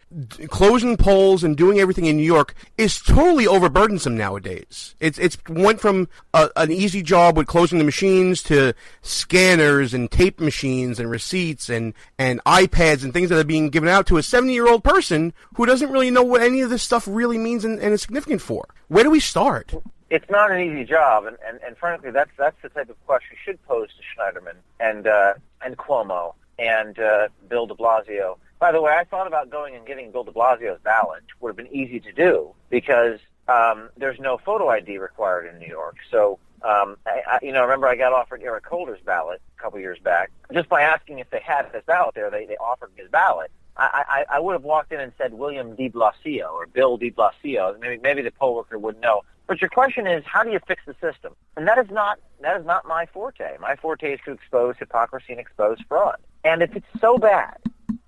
closing polls and doing everything in New York is totally overburdensome nowadays. It's went from an easy job with closing the machines to scanners and tape machines and receipts and iPads and things that are being given out to a 70-year-old person who doesn't really know what any of this stuff really means and is significant for. Where do we start? It's not an easy job, and frankly, that's the type of question you should pose to Schneiderman and Cuomo and Bill de Blasio. By the way, I thought about going and getting Bill de Blasio's ballot, which would have been easy to do because there's no photo ID required in New York. So, I remember I got offered Eric Holder's ballot a couple years back. Just by asking if they had his ballot there, they offered me his ballot. I would have walked in and said William de Blasio or Bill de Blasio. Maybe the poll worker would know. But your question is, how do you fix the system? And that is not my forte. My forte is to expose hypocrisy and expose fraud. And if it's so bad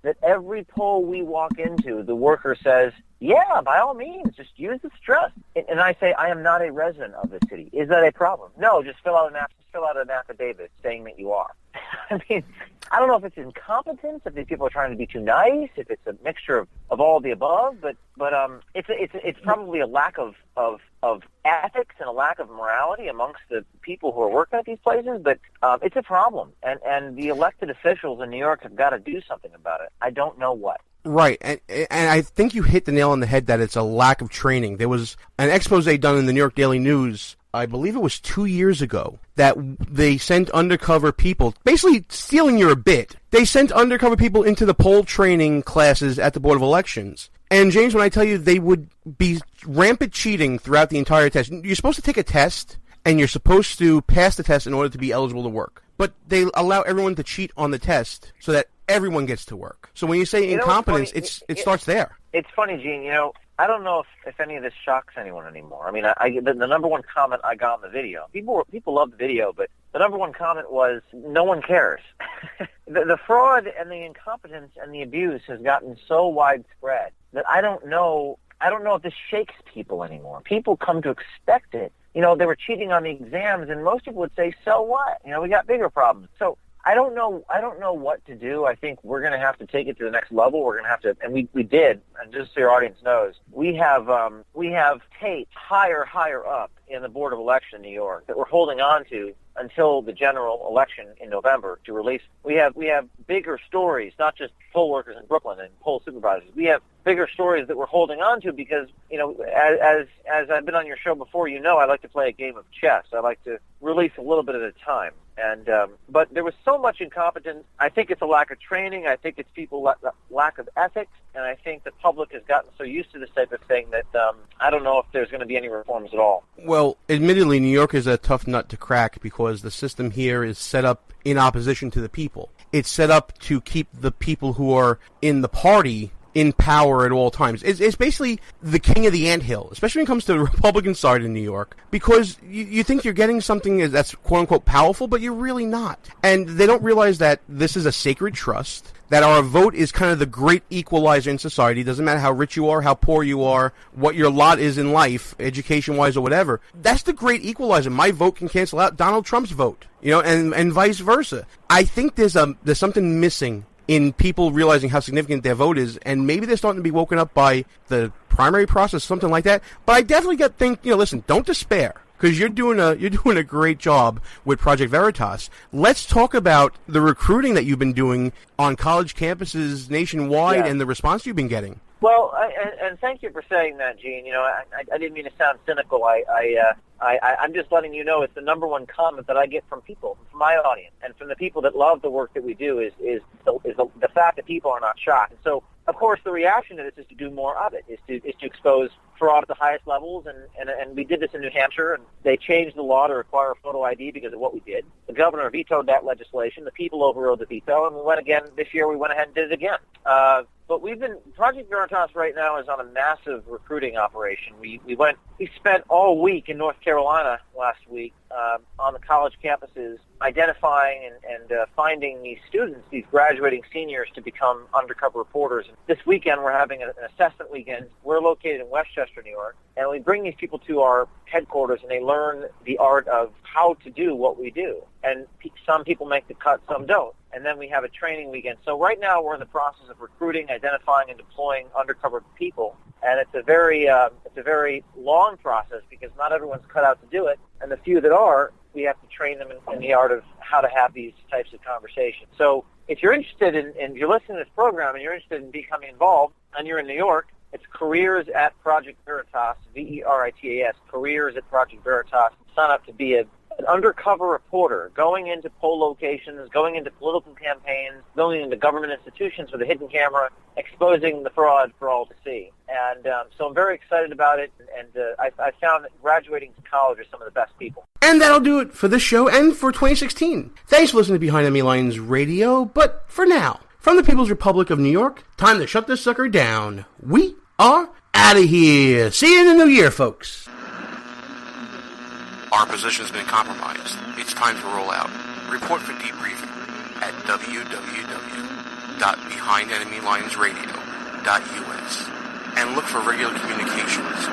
that every poll we walk into, the worker says, yeah, by all means, just use this trust. And I say, I am not a resident of the city. Is that a problem? No, just fill out an affidavit saying that you are. I mean, I don't know if it's incompetence, if these people are trying to be too nice, if it's a mixture of all the above, but it's probably a lack of ethics and a lack of morality amongst the people who are working at these places. But it's a problem, and the elected officials in New York have got to do something about it. I don't know what. Right, and I think you hit the nail on the head that it's a lack of training. There was an expose done in the New York Daily News, I believe it was 2 years ago, that they sent undercover people, basically stealing your bit. They sent undercover people into the poll training classes at the Board of Elections. And James, when I tell you they would be rampant cheating throughout the entire test, you're supposed to take a test, and you're supposed to pass the test in order to be eligible to work. But they allow everyone to cheat on the test so that everyone gets to work. So when you say incompetence, it starts there. It's funny, Gene. I don't know if any of this shocks anyone anymore. I mean, the number one comment I got on the video, people love the video, but the number one comment was, no one cares. The fraud and the incompetence and the abuse has gotten so widespread that I don't know if this shakes people anymore. People come to expect it. They were cheating on the exams, and most people would say, so what? We got bigger problems. So I don't know what to do. I think we're going to have to take it to the next level. We're going to have to, and we did, and just so your audience knows, we have tapes higher up in the Board of Election in New York that we're holding on to until the general election in November to release. We have bigger stories, not just poll workers in Brooklyn and poll supervisors. We have bigger stories that we're holding on to because, as I've been on your show before, I like to play a game of chess. I like to release a little bit at a time. And but there was so much incompetence. I think it's a lack of training. I think it's people lack of ethics, and I think the public has gotten so used to this type of thing that I don't know if there's going to be any reforms at all. Well, admittedly, New York is a tough nut to crack because the system here is set up in opposition to the people. It's set up to keep the people who are in the party in power at all times. It's basically the king of the anthill, especially when it comes to the Republican side in New York, because you think you're getting something that's quote-unquote powerful, but you're really not. And they don't realize that this is a sacred trust, that our vote is kind of the great equalizer in society. It doesn't matter how rich you are, how poor you are, what your lot is in life, education-wise or whatever. That's the great equalizer. My vote can cancel out Donald Trump's vote, and vice versa. I think there's something missing in people realizing how significant their vote is, and maybe they're starting to be woken up by the primary process, something like that. But I definitely think, listen, don't despair, because you're doing a great job with Project Veritas. Let's talk about the recruiting that you've been doing on college campuses nationwide and the response you've been getting. Well, and thank you for saying that, Gene. You know, I didn't mean to sound cynical. I'm just letting you know it's the number one comment that I get from people, from my audience, and from the people that love the work that we do is the fact that people are not shocked. And so, of course, the reaction to this is to do more of it, is to expose fraud at the highest levels, and we did this in New Hampshire, and they changed the law to require a photo ID because of what we did. The governor vetoed that legislation. The people overrode the veto, and we went again this year. We went ahead and did it again. But Project Veritas right now is on a massive recruiting operation. We spent all week in North Carolina last week on the college campuses identifying and finding these students, these graduating seniors, to become undercover reporters. And this weekend we're having an assessment weekend. We're located in Westchester, New York, and we bring these people to our headquarters and they learn the art of how to do what we do. And some people make the cut, some don't. And then we have a training weekend. So right now we're in the process of recruiting, identifying, and deploying undercover people. And it's a very long process because not everyone's cut out to do it. And the few that are, we have to train them in the art of how to have these types of conversations. So if you're interested if you're listening to this program and you're interested in becoming involved and you're in New York, it's careers at Project Veritas, VERITAS, careers at Project Veritas. Sign up to be an undercover reporter, going into poll locations, going into political campaigns, going into government institutions with a hidden camera, exposing the fraud for all to see. And so I'm very excited about it, and I found that graduating to college are some of the best people. And that'll do it for this show and for 2016. Thanks for listening to Behind Enemy Lines Radio, but for now, from the People's Republic of New York, time to shut this sucker down. We are out of here. See you in the new year, folks. Our position has been compromised. It's time to roll out. Report for debriefing at www.behindenemylinesradio.us and look for regular communications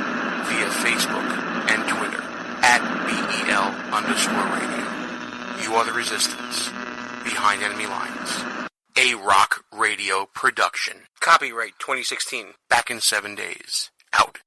via Facebook and Twitter at BEL_radio. You are the resistance. Behind Enemy Lines. A Rock Radio production. Copyright 2016. Back in 7 days. Out.